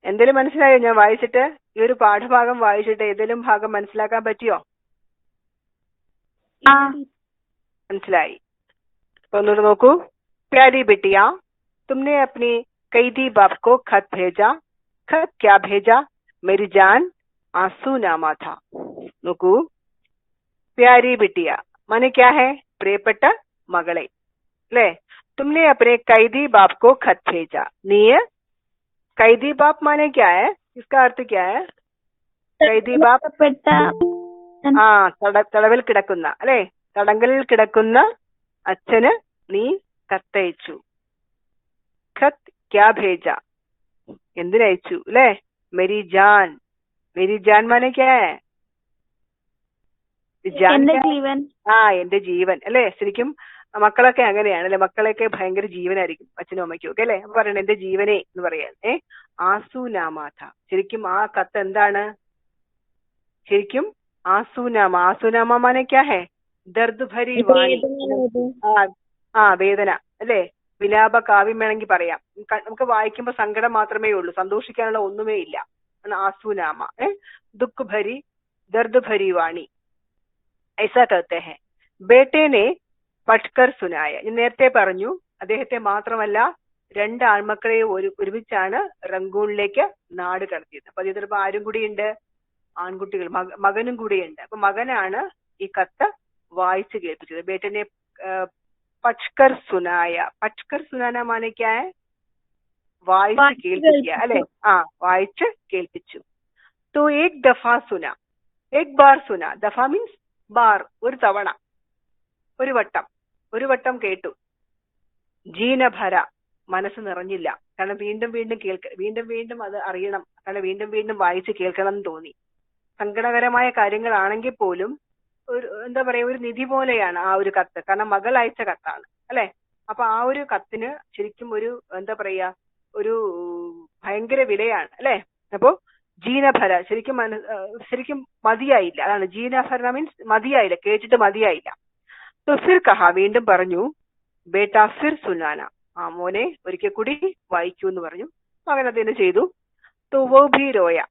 Speaker 1: എന്തേലും മനസ്സിലായോ ഞാൻ വായിച്ചിട്ട്? ഈ ഒരു പാഠഭാഗം വായിച്ചിട്ട് ഏതെങ്കിലും ഭാഗം മനസ്സിലാക്കാൻ പറ്റിയോ? മനസ്സിലായി. तो ഒന്നുകൂടെ നോക്കൂ. प्यारी बिटिया, तुमने अपने कैदी बाप को खत भेजा। खत क्या भेजा? मेरी जान, आंसू-नामा था. നോക്കൂ, प्यारी बिटिया माने क्या है? प्रियപ്പെട്ട മകളെ, ले तुमने अपने कैदी बाप को खत भेजा. നീ कैदी बाप माने क्या है? इसका अर्थ क्या है? कैदी बाप തടവിൽ കിടക്കുന്ന, അല്ലെ, തടങ്കലിൽ കിടക്കുന്ന അച്ഛന് നീ കത്തയച്ചു. ഖത്ത് ക്യാ ഭേജ, എന്തിനയച്ചു, അല്ലെ? മെരി ജാൻ. മെരി ജാൻ മാനെ ക്യാ ഹൈ?
Speaker 2: ജീവൻ.
Speaker 1: എന്റെ ജീവൻ, അല്ലെ? ശരിക്കും മക്കളൊക്കെ അങ്ങനെയാണ്, അല്ലെ? മക്കളൊക്കെ ഭയങ്കര ജീവനായിരിക്കും അച്ഛനും അമ്മയ്ക്കും ഒക്കെ, അല്ലെ? അപ്പൊ പറയണ എന്റെ ജീവനെ എന്ന് പറയാൻ. ആസൂനാമാഥ. ശരിക്കും ആ കത്ത് എന്താണ്? ശരിക്കും ആസൂനാമ. ആസൂനാമ മാനെ ക്യാ ഹൈ? ദർദ് ഭരി വാണി. വേദന, അല്ലെ? വിലാപ കാവ്യം വേണമെങ്കിൽ പറയാം. നമുക്ക് വായിക്കുമ്പോ സങ്കടം മാത്രമേ ഉള്ളൂ, സന്തോഷിക്കാനുള്ള ഒന്നുമേ ഇല്ല. ആസൂനാമ. ദുഃഖ് ഭരി, ദർദ് ഭരി വാണി, ऐसा कहते हैं. ബേട്ടേനെ പഠ്കർ സുനായ. ഞാൻ നേരത്തെ പറഞ്ഞു, അദ്ദേഹത്തെ മാത്രമല്ല രണ്ട് ആൺമക്കളെ ഒരുമിച്ചാണ് റങ്കൂണിലേക്ക് നാട് കടത്തിയത്. അപ്പൊ അതിൽ ആരും കൂടിയുണ്ട്? ആൺകുട്ടികൾ, മകനും കൂടിയുണ്ട്. അപ്പൊ മകനാണ് ഈ കത്ത് വായിച്ചു കേൾപ്പിച്ചത്. ബേട്ടനെ പഠ്കർ സുനായ. പഠ്കർ സുനാന മാനെ ക്യാ ഹൈ? വായിച്ച് കേൾപ്പിക്കുക, അല്ലെ? വായിച്ച് കേൾപ്പിച്ചു. तो एक दफा सुना, एक बार सुना. दफा मीन्स ബാർ ഒരു തവണ, ഒരു വട്ടം കേട്ടു. ജീനഭര മനസ്സ് നിറഞ്ഞില്ല. കാരണം വീണ്ടും വീണ്ടും അത് അറിയണം, കാരണം വീണ്ടും വീണ്ടും വായിച്ച് കേൾക്കണം എന്ന് തോന്നി. സങ്കടകരമായ കാര്യങ്ങളാണെങ്കിൽ പോലും ഒരു എന്താ പറയാ, ഒരു നിധി പോലെയാണ് ആ ഒരു കത്ത്. കാരണം മകൾ അയച്ച കത്താണ് അല്ലെ. അപ്പൊ ആ ഒരു കത്തിന് ശരിക്കും ഒരു എന്താ പറയാ, ഒരു ഭയങ്കര വിലയാണ് അല്ലെ. അപ്പോ ജീനഭര ശരിക്കും മതിയായില്ല. അതാണ് ജീനഭര മീൻസ് മതിയായില്ല, കേട്ടിട്ട് മതിയായില്ല. तो फिर कहा വീണ്ടും പറഞ്ഞു, ബേട്ടാ ഫിർ സുനാന, ആ മോനെ ഒരിക്കൽ കൂടി വായിക്കൂ എന്ന് പറഞ്ഞു. മകൻ അതിന് ചെയ്തു. तो वो भी रोया,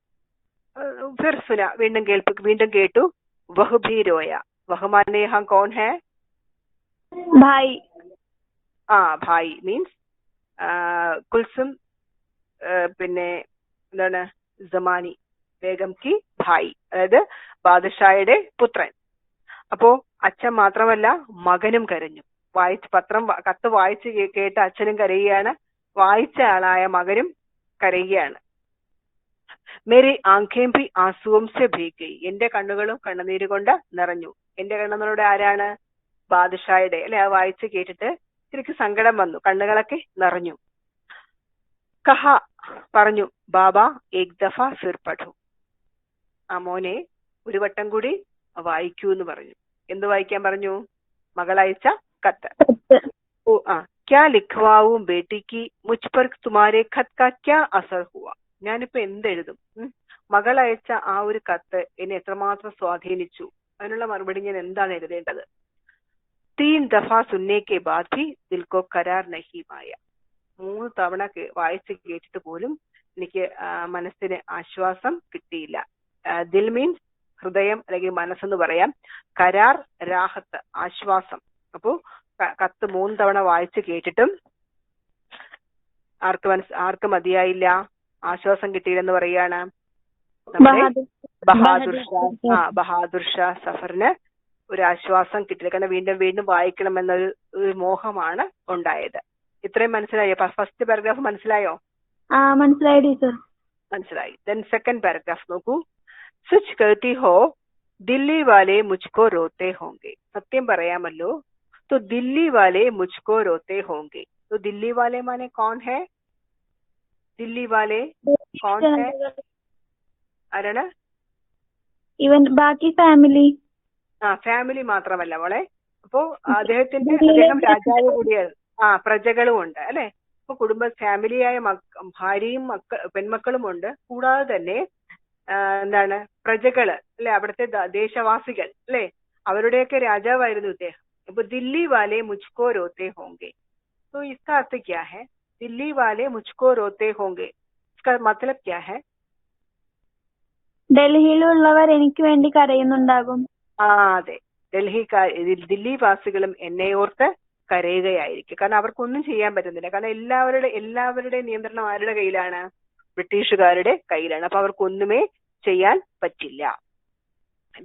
Speaker 1: फिर सुना വീണ്ടും കേട്ടു. वह भी रोया. वह माने यहाँ कौन है?
Speaker 2: भाई.
Speaker 1: ആ ഭായ് മീൻസ് കുൽസും പിന്നെ എന്താണ് ജമാനി ബേഗം കി ഭായ്, അതായത് ബാദഷായുടെ പുത്രൻ. അപ്പോ അച്ഛൻ മാത്രമല്ല മകനും കരഞ്ഞു. കത്ത് വായിച്ച് കേട്ട അച്ഛനും കരയുകയാണ്, വായിച്ച ആളായ മകനും കരയുകയാണ്. മേരി ആംഖേം ഭി ആസുവും സെ ഭീഗ് ഗയി, എന്റെ കണ്ണുകളും കണ്ണുനീര് കൊണ്ട് നിറഞ്ഞു. എന്റെ കണ്ണുകളുടെ ആരാണ്? ബാദഷായുടെ അല്ലെ. ആ വായിച്ച് കേട്ടിട്ട് എനിക്ക് സങ്കടം വന്നു, കണ്ണുകളൊക്കെ നിറഞ്ഞു. കഹ പറഞ്ഞു, ബാബ ഏക് ദഫ ഫിർ പഠു, ആ മോനെ ഒരു വട്ടം കൂടി വായിക്കൂ എന്ന് പറഞ്ഞു. എന്ത് വായിക്കാൻ പറഞ്ഞു? മകൾ അയച്ച കത്ത്. ഓ ആ ക്യാ ലിഖ്വാവും ബേട്ടിക്ക് മുझ पर तुम्हारे खत का क्या असर हुआ, ഞാനിപ്പോ എന്തെഴുതും? മകൾ അയച്ച ആ ഒരു കത്ത് എന്നെ എത്രമാത്രം സ്വാധീനിച്ചു, അതിനുള്ള മറുപടി ഞാൻ എന്താണ് എഴുതേണ്ടത്? 3 ദഫാ സുന്നേ കെ ബാദ് ഭി ദിൽ കോ കരാർ നഹീ ആയ, 3 തവണ വായിച്ച് കേട്ടിട്ട് പോലും എനിക്ക് മനസ്സിന് ആശ്വാസം കിട്ടിയില്ല. ദിൽ മീൻസ് ഹൃദയം അല്ലെങ്കിൽ മനസ്സെന്ന് പറയാം. കരാർ രാഹത്ത് ആശ്വാസം. അപ്പോ കത്ത് 3 തവണ വായിച്ച് കേട്ടിട്ടും ആർക്ക് മതിയായില്ല, ആശ്വാസം കിട്ടിയില്ലെന്ന് പറയാണ് ബഹാദുർ ഷാ സഫറിന് ഒരു ആശ്വാസം കിട്ടില്ല. കാരണം വീണ്ടും വീണ്ടും വായിക്കണം എന്നൊരു മോഹമാണ് ഉണ്ടായത്. ഇത്രയും മനസ്സിലായോ? ഫസ്റ്റ് പാരഗ്രാഫ് മനസ്സിലായോ?
Speaker 2: മനസ്സിലായി ടീച്ചർ.
Speaker 1: മനസ്സിലായി. ദെൻ സെക്കൻഡ് പാരഗ്രാഫ് നോക്കൂ. सच कहती हो दिल्ली वाले मुझको रोते होंगे, सत्यम പറയാമല്ലോ. तो दिल्ली वाले मुझको रोते होंगे, तो दिल्ली वाले माने कौन है? दिल्ली वाले कौन है? ആരാണ്?
Speaker 2: ഇവൻ ബാക്കി ഫാമിലി.
Speaker 1: ഫാമിലി മാത്രമല്ല മോളെ. അപ്പോ അദ്ദേഹം രാജാവ് കൂടിയാണ്. പ്രജകളും ഉണ്ട് അല്ലെ. അപ്പൊ ഫാമിലിയായ ഭാര്യയും പെൺമക്കളും ഉണ്ട്. കൂടാതെ തന്നെ എന്താണ് പ്രജകള് അല്ലെ, അവിടുത്തെ ദേശവാസികൾ അല്ലെ, അവരുടെയൊക്കെ രാജാവായിരുന്നു ഇദ്ദേഹം. അപ്പൊ ദില്ലി വാലെ മുझको रोते होंगे, तो इसका अर्थ क्या है? दिल्ली वाले मुझको रोते होंगे, इसका मतलब क्या है?
Speaker 2: ഡൽഹിയിലുള്ളവർ എനിക്ക് വേണ്ടി കരയുന്നുണ്ടാകും.
Speaker 1: അതെ, ദില്ലി വാസികളും എന്നെ ഓർത്ത് കരയുകയായിരിക്കും. കാരണം അവർക്കൊന്നും ചെയ്യാൻ പറ്റുന്നില്ല. കാരണം എല്ലാവരുടെ നിയന്ത്രണം ആരുടെ കയ്യിലാണ്? ബ്രിട്ടീഷുകാരുടെ കയ്യിലാണ്. അപ്പൊ അവർക്കൊന്നുമേ ചെയ്യാൻ പറ്റില്ല.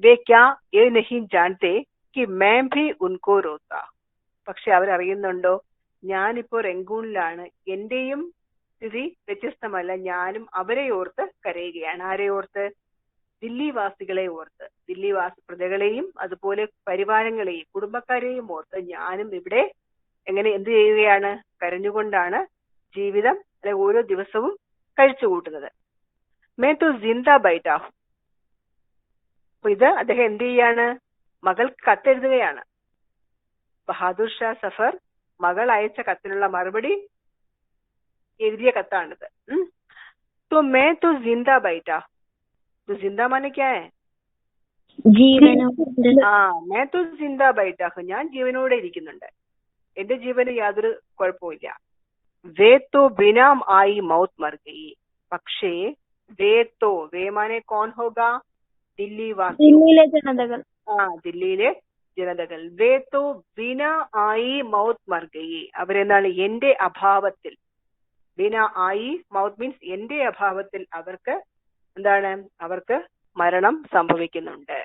Speaker 1: വേ ക്യാ യേ നഹീ ജാൻതേ കി मैं भी उनको रोता, പക്ഷെ അവരറിയുന്നുണ്ടോ ഞാനിപ്പോ റംഗൂണിലാണ്, എന്റെയും സ്ഥിതി വ്യത്യസ്തമല്ല, ഞാനും അവരെ ഓർത്ത് കരയുകയാണ്. ആരെ ഓർത്ത്? ദില്ലി വാസികളെ ഓർത്ത്. പ്രജകളെയും അതുപോലെ പരിവാരങ്ങളെയും കുടുംബക്കാരെയും ഓർത്ത് ഞാനും ഇവിടെ എന്ത് ചെയ്യുകയാണ്? കരഞ്ഞുകൊണ്ടാണ് ജീവിതം അല്ലെ ഓരോ ദിവസവും കഴിച്ചു കൂട്ടുന്നത്. മേ തോ ജിന്ദാ ബൈഠാ ഹൂം. അപ്പൊ ഇത് അദ്ദേഹം എന്ത് ചെയ്യാണ്? മകൾക്ക് കത്തെഴുതുകയാണ്. ബഹാദുർ ഷാ സഫർ മകൾ അയച്ച കത്തിനുള്ള മറുപടി എഴുതിയ കത്താണിത്. तो मैं तो जिंदा बैठा, तो जिंदा माने क्या है? मैं तो जिंदा बैठा हूँ, ഞാൻ ജീവനോടെ ഇരിക്കുന്നുണ്ട്, എന്റെ ജീവന് യാതൊരു കുഴപ്പമില്ല. വേ तो बिना आई मौत मर गई, പക്ഷേ വേ മാനെ കോൺ ഹോഗാ?
Speaker 2: ദില്ലിയിലെ ജനതകൾ.
Speaker 1: ദില്ലിയിലെ ജനതകൾ. വേ तो बिना आई मौत मर गई, അവരെന്താണ്? എന്റെ അഭാവത്തിൽ. ബിന ആയി മൗത്ത് മീൻസ് എന്റെ അഭാവത്തിൽ അവർക്ക് എന്താണ്? അവർക്ക് മരണം സംഭവിക്കുന്നുണ്ട്.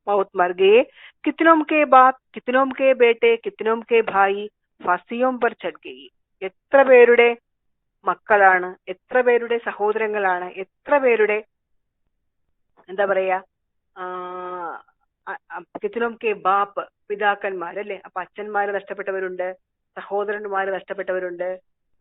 Speaker 1: മൗത്ത് മർ ഗയേ കിത്നോം കെ ബാപ് കിത്നോം കെ ബേട്ടെ കിത്നോം കെ ഭായി ഫാസിയോം പർ ചढ़ ഗയി. എത്ര പേരുടെ മക്കളാണ്, എത്ര പേരുടെ സഹോദരങ്ങളാണ്, എത്ര പേരുടെ എന്താ പറയാ കിത്തനോം കെ ബാപ്പ്, പിതാക്കന്മാരല്ലേ. അപ്പൊ അച്ഛന്മാരെ നഷ്ടപ്പെട്ടവരുണ്ട്, സഹോദരന്മാരെ നഷ്ടപ്പെട്ടവരുണ്ട്,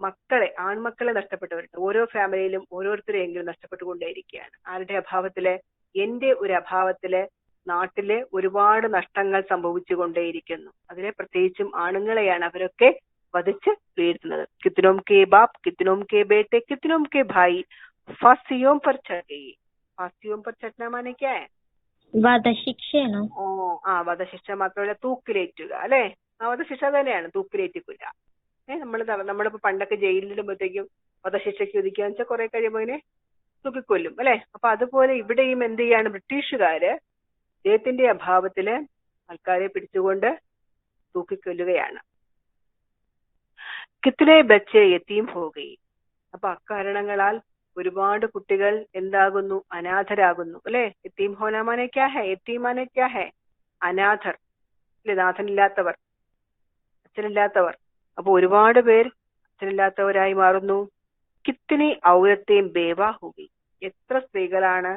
Speaker 1: മക്കളെ, ആൺമക്കളെ നഷ്ടപ്പെട്ടവരുണ്ട്. ഓരോ ഫാമിലിയിലും ഓരോരുത്തരെയെങ്കിലും നഷ്ടപ്പെട്ടുകൊണ്ടേയിരിക്കുകയാണ്. ആരുടെ അഭാവത്തില്? എന്റെ ഒരു അഭാവത്തില് നാട്ടില് ഒരുപാട് നഷ്ടങ്ങൾ സംഭവിച്ചു കൊണ്ടേയിരിക്കുന്നു. അതിലെ പ്രത്യേകിച്ചും ആണുങ്ങളെയാണ് അവരൊക്കെ വധിച്ച് വീഴ്ത്തുന്നത്. കിത്തനോം കെ ബാപ്പ്, കിത്തനോം കെ ബേട്ടെ, കിത്തനോം കെ ഭായി ഫാസിയോം പർ ചढ़ गए. ഫാസിയോം പർ ചढ़ना माने क्या है?
Speaker 2: വധശിക്ഷയാണോ?
Speaker 1: വധശിക്ഷ മാത്രമല്ല, തൂക്കിലേറ്റുക അല്ലെ. വധശിക്ഷ തന്നെയാണ്, തൂക്കിലേറ്റിക്കുക. നമ്മളിപ്പോ പണ്ടൊക്കെ ജയിലിലിടുമ്പോഴത്തേക്കും വധശിക്ഷയ്ക്ക് വിധിക്കാന്ന് വെച്ചാൽ കുറെ കഴിയുമ്പോൾ ഇങ്ങനെ തൂക്കിക്കൊല്ലും അല്ലെ. അപ്പൊ അതുപോലെ ഇവിടെയും എന്ത് ചെയ്യാണ് ബ്രിട്ടീഷുകാര് അദ്ദേഹത്തിന്റെ അഭാവത്തില് ആൾക്കാരെ പിടിച്ചുകൊണ്ട് തൂക്കിക്കൊല്ലുകയാണ്. കിത്തനെ ബച്ചെ യതീം ഹോ ഗയി. അപ്പൊ അക്കാരണങ്ങളാൽ ഒരുപാട് കുട്ടികൾ എന്താകുന്നു? അനാഥരാകുന്നു അല്ലെ. യതീം ഹോന മാനെ ക്യാ ഹെ? യതീം മാനെ ക്യാ ഹെ? അനാഥർ അല്ലെ, നാഥനില്ലാത്തവർ, അച്ഛനില്ലാത്തവർ. അപ്പൊ ഒരുപാട് പേർ അച്ഛനില്ലാത്തവരായി മാറുന്നു. കിത്തനി ഔരത്തേം ബേവാ ഹോ ഗയി. എത്ര സ്ത്രീകളാണ്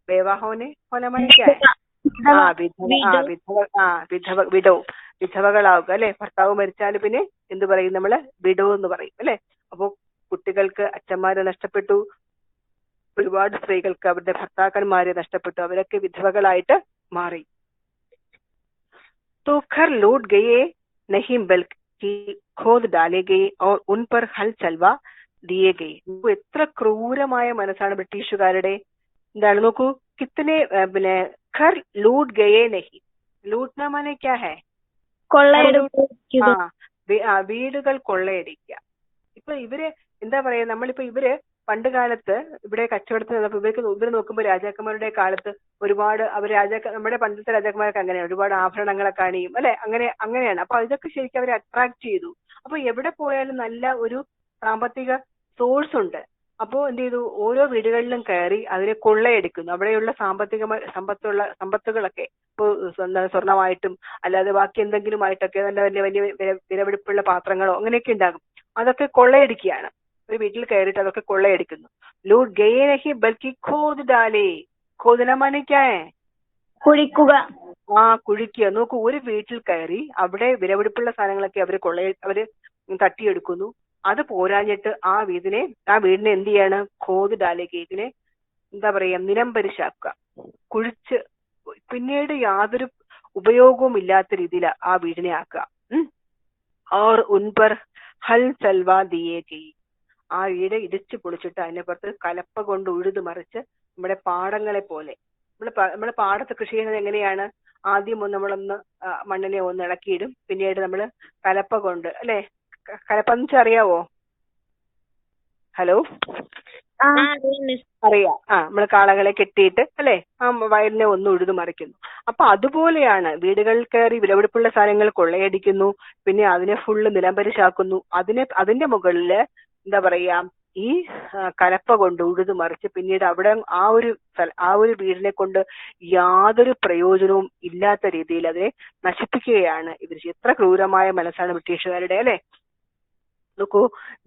Speaker 1: ബേവാഹോനെ ഹോന മാനെ ക്യാ ഹെ? വിധവകളാവുക അല്ലെ. ഭർത്താവ് മരിച്ചാൽ പിന്നെ എന്ത് പറയും നമ്മള്? വിഡോ എന്ന് പറയും അല്ലെ. അപ്പൊ കുട്ടികൾക്ക് അച്ഛന്മാരെ നഷ്ടപ്പെട്ടു, ഒരുപാട് സ്ത്രീകൾക്ക് അവരുടെ ഭർത്താക്കന്മാരെ നഷ്ടപ്പെട്ടു, അവരൊക്കെ വിധവകളായിട്ട് മാറി. तो घर लौट गए नहीं बल्कि खोद डाले गए और उन पर हल चलवा दिए गए. എത്ര ക്രൂരമായ മനസ്സാണ് ബ്രിട്ടീഷുകാരുടെ. എന്താണ് നോക്കൂ, കിത്തനെ പിന്നെ ഘർ ലൂട്ട് ഗയേ നഹി. ലൂട്ട്ന മാനെ ക്യാ ഹെ? വീടുകൾ കൊള്ളയടിക്കുക. ഇപ്പൊ ഇവര് എന്താ പറയാ, നമ്മളിപ്പോ ഇവര് പണ്ട് കാലത്ത് ഇവിടെ കച്ചവടത്തിന് വന്നപ്പോ ഇവര് നോക്കുമ്പോൾ രാജാക്കന്മാരുടെ കാലത്ത് ഒരുപാട് നമ്മുടെ പണ്ടത്തെ രാജാക്കന്മാരൊക്കെ അങ്ങനെയാണ്, ഒരുപാട് ആഭരണങ്ങളൊക്കെ അണിയും അല്ലെ. അങ്ങനെയാണ്. അപ്പൊ ഇതൊക്കെ ശരിക്കും അവരെ അട്രാക്ട് ചെയ്തു. അപ്പൊ എവിടെ പോയാലും നല്ല ഒരു സാമ്പത്തിക സോഴ്സ് ഉണ്ട്. അപ്പോ എന്ത് ചെയ്തു? ഓരോ വീടുകളിലും കയറി അതിനെ കൊള്ളയെടുക്കുന്നു. അവിടെയുള്ള സമ്പത്തുകളൊക്കെ ഇപ്പോ സ്വർണമായിട്ടും അല്ലാതെ ബാക്കി എന്തെങ്കിലുമായിട്ടൊക്കെ നല്ല വലിയ വലിയ വിലപിടിപ്പുള്ള പാത്രങ്ങളോ അങ്ങനെയൊക്കെ ഉണ്ടാകും. അതൊക്കെ കൊള്ളയടിക്കുകയാണ്. ഒരു വീട്ടിൽ കയറിയിട്ട് അതൊക്കെ കൊള്ളയടിക്കുന്നു. ലൂട്ട് ഗയേ നഹി ബൽക്കി ഖോദ് ഡാലേ. ഖോദന മാനെ ക്യാ ഹെ?
Speaker 2: കുഴിക്കുക.
Speaker 1: കുഴിക്കുക. നോക്കൂ, ഒരു വീട്ടിൽ കയറി അവിടെ വിലപിടിപ്പുള്ള സാധനങ്ങളൊക്കെ അവര് തട്ടിയെടുക്കുന്നു. അത് പോരാഞ്ഞിട്ട് ആ വീടിനെ എന്ത് ചെയ്യാണ്? ഖോദ് ഡാലേക്ക്, ഇതിനെ എന്താ പറയാ, നിലംപരിശാക്കുക, കുഴിച്ച് പിന്നീട് യാതൊരു ഉപയോഗവും ഇല്ലാത്ത രീതിയിൽ ആ വീടിനെ ആക്കുക. और उन पर हल चलवा दिए गई. ആ വീട് ഇടിച്ചു പൊളിച്ചിട്ട് അതിനെ പുറത്ത് കലപ്പ കൊണ്ട് ഉഴുതു മറിച്ച് നമ്മുടെ പാടങ്ങളെ പോലെ, നമ്മള് പാടത്ത് കൃഷി ചെയ്യുന്നത് എങ്ങനെയാണ്? ആദ്യം നമ്മളൊന്ന് മണ്ണിനെ ഒന്ന് ഇളക്കിയിടും, പിന്നീട് നമ്മള് കലപ്പ കൊണ്ട് അല്ലെ. കലപ്പ എന്ന് വെച്ചാൽ അറിയാവോ? ഹലോ, അറിയാം. നമ്മള് കാളകളെ കെട്ടിയിട്ട് അല്ലെ ആ വയലിനെ ഒന്ന് ഉഴുതു മറിക്കുന്നു. അപ്പൊ അതുപോലെയാണ് വീടുകളിൽ കയറി വിലപിടിപ്പുള്ള സാധനങ്ങൾ കൊള്ളയടിക്കുന്നു, പിന്നെ അതിനെ ഫുള്ള് നിലംപരിശാക്കുന്നു. അതിന്റെ മുകളില് എന്താ പറയാ, ഈ കലപ്പ കൊണ്ട് ഉഴുതു മറിച്ച് പിന്നീട് അവിടെ ആ ഒരു വീടിനെ കൊണ്ട് യാതൊരു പ്രയോജനവും ഇല്ലാത്ത രീതിയിൽ അതിനെ നശിപ്പിക്കുകയാണ് ഇവർ. എത്ര ക്രൂരമായ മനസ്സാണ് ബ്രിട്ടീഷുകാരുടെ അല്ലെ. देखो,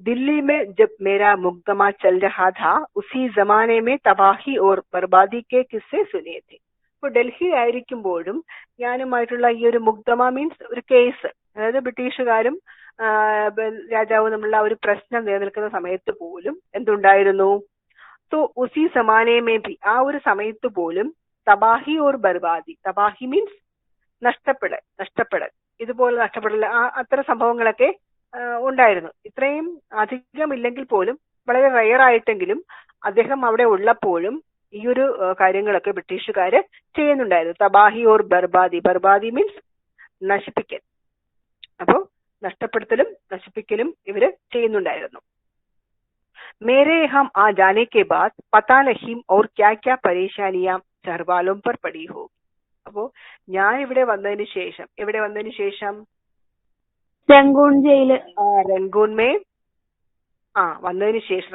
Speaker 1: दिल्ली में जब मेरा मुकदमा चल रहा था उसी जमाने में तबाही और बर्बादी के किस्से सुने थे. ഇപ്പോൾ ഡൽഹി ആയിരിക്കുമ്പോഴും ഞാനുമായിട്ടുള്ള ഈ ഒരു മുക്തമ മീൻസ് ഒരു കേസ്, അതായത് ബ്രിട്ടീഷുകാരും രാജാവും തമ്മിലുള്ള ഒരു പ്രശ്നം നിലനിൽക്കുന്ന സമയത്ത് പോലും എന്തുണ്ടായിരുന്നു? तो उसी जमाने में भी, ആ ഒരു സമയത്ത് പോലും തബാഹി ഓർ ബർബാദി, തബാഹി മീൻസ് നഷ്ടപ്പെടൽ, ഇതുപോലെ നഷ്ടപ്പെടൽ, അത്തരം സംഭവങ്ങളൊക്കെ ഉണ്ടായിരുന്നു. ഇത്രയും അധികമില്ലെങ്കിൽ പോലും വളരെ റയർ ആയിട്ടെങ്കിലും അദ്ദേഹം അവിടെ ഉള്ളപ്പോഴും ഈ ഒരു കാര്യങ്ങളൊക്കെ ബ്രിട്ടീഷുകാര് ചെയ്യുന്നുണ്ടായിരുന്നു. തബാഹി ഓർ ബർബാദി, ബർബാദി മീൻസ് നശിപ്പിക്കൽ. അപ്പോ നഷ്ടപ്പെടുത്തലും നശിപ്പിക്കലും ഇവര് ചെയ്യുന്നുണ്ടായിരുന്നു. मेरे हम आ जाने के बाद पता नहीं और क्या क्या परेशानियां चरवालों पर पड़ी होगी. അപ്പോ ഞാൻ ഇവിടെ വന്നതിന് ശേഷം
Speaker 2: रंगून ജയില്,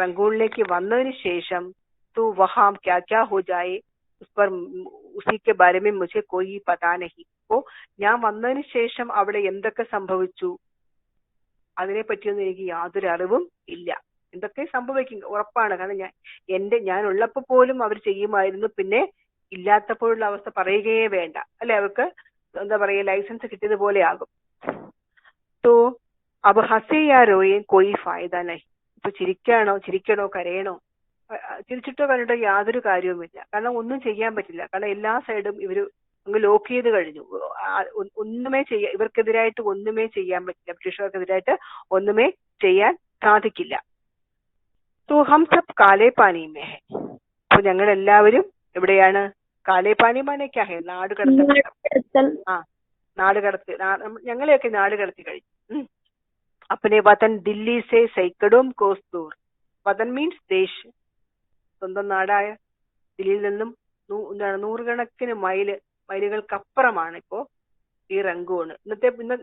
Speaker 1: रंगूनिലേക്ക് വന്നതിന് ശേഷം तो वहां क्या क्या हो जाए उस पर उसी के बारे में मुझे कोई पता नहीं. അപ്പോ ഞാൻ വന്നതിന് ശേഷം അവിടെ എന്തൊക്കെ സംഭവിച്ചു അതിനെ പറ്റിയൊന്നും എനിക്ക് യാതൊരു അറിവും ഇല്ല. എന്തൊക്കെ സംഭവിക്കും ഉറപ്പാണ്, കാരണം ഞാൻ ഉള്ളപ്പോൾ പോലും അവർ ചെയ്യുമായിരുന്നു. പിന്നെ ഇല്ലാത്തപ്പോഴുള്ള അവസ്ഥ പറയുകയേ വേണ്ട അല്ലെ. അവർക്ക് എന്താ പറയുക ലൈസൻസ് കിട്ടിയതുപോലെ ആകും. തോ അബ് ഹസേ യാ റോയെ കോയി ഫായദ നഹി. ഇപ്പൊ ചിരിക്കണോ കരയണോ, ചിരിച്ചിട്ടോ കണ്ടിട്ടോ യാതൊരു കാര്യവുമില്ല. കാരണം ഒന്നും ചെയ്യാൻ പറ്റില്ല. കാരണം എല്ലാ സൈഡും ഇവര് അങ്ങ് ലോക്ക് ചെയ്ത് കഴിഞ്ഞു. ഇവർക്കെതിരായിട്ട് ഒന്നുമേ ചെയ്യാൻ പറ്റില്ല. ബ്രിട്ടീഷുകാർക്കെതിരായിട്ട് ഒന്നുമേ ചെയ്യാൻ സാധിക്കില്ല. തോ ഹം സബ് കാലേ പാനി മേ ഹെ. അപ്പൊ ഞങ്ങൾ എല്ലാവരും എവിടെയാണ്? കാലേ പാനി മാനെ ക്യാ ഹെ? നാട് കടത്തൽ. നാട് കടത്തി, ഞങ്ങളെയൊക്കെ നാട് കടത്തി കഴിഞ്ഞു. अपने वतन दिल्ली से सैकड़ों कोस दूर. വതൻ മീൻസ് ദേശ്, സ്വന്തം നാടായ ദില്ലിയിൽ നിന്നും നൂറുകണക്കിന് മൈലുകൾക്കപ്പുറമാണ് ഇപ്പോ ഈ റംഗൂൺ.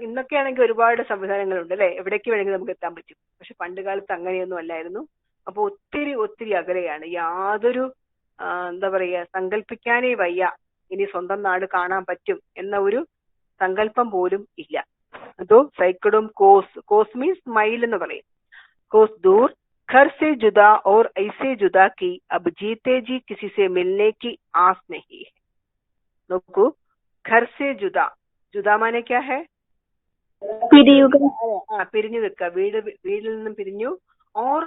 Speaker 1: ഇന്നൊക്കെ ആണെങ്കിൽ ഒരുപാട് സംവിധാനങ്ങളുണ്ട് അല്ലെ, എവിടേക്ക് വേണമെങ്കിൽ നമുക്ക് എത്താൻ പറ്റും. പക്ഷെ പണ്ട് കാലത്ത് അങ്ങനെയൊന്നും അല്ലായിരുന്നു. അപ്പൊ ഒത്തിരി അകലെയാണ്. യാതൊരു എന്താ പറയുക, സങ്കല്പിക്കാനേ വയ്യ ഇനി സ്വന്തം നാട് കാണാൻ പറ്റും എന്ന ഒരു സങ്കല്പം പോലും ഇല്ല. അതോ സൈക്കഡും കോസ് മീൻസ് മൈൽ എന്ന് പറയും. കോസ് ദൂർ घर से जुदा और ऐसे जुदा की अब जीते जी किसी से मिलने की आस नहीं है. നോക്കൂ, घर से जुदा, जुदा माने क्या है? പിരിഞ്ഞു നിൽക്കുക, വീടിൽ നിന്നും പിരിഞ്ഞു. ഓർ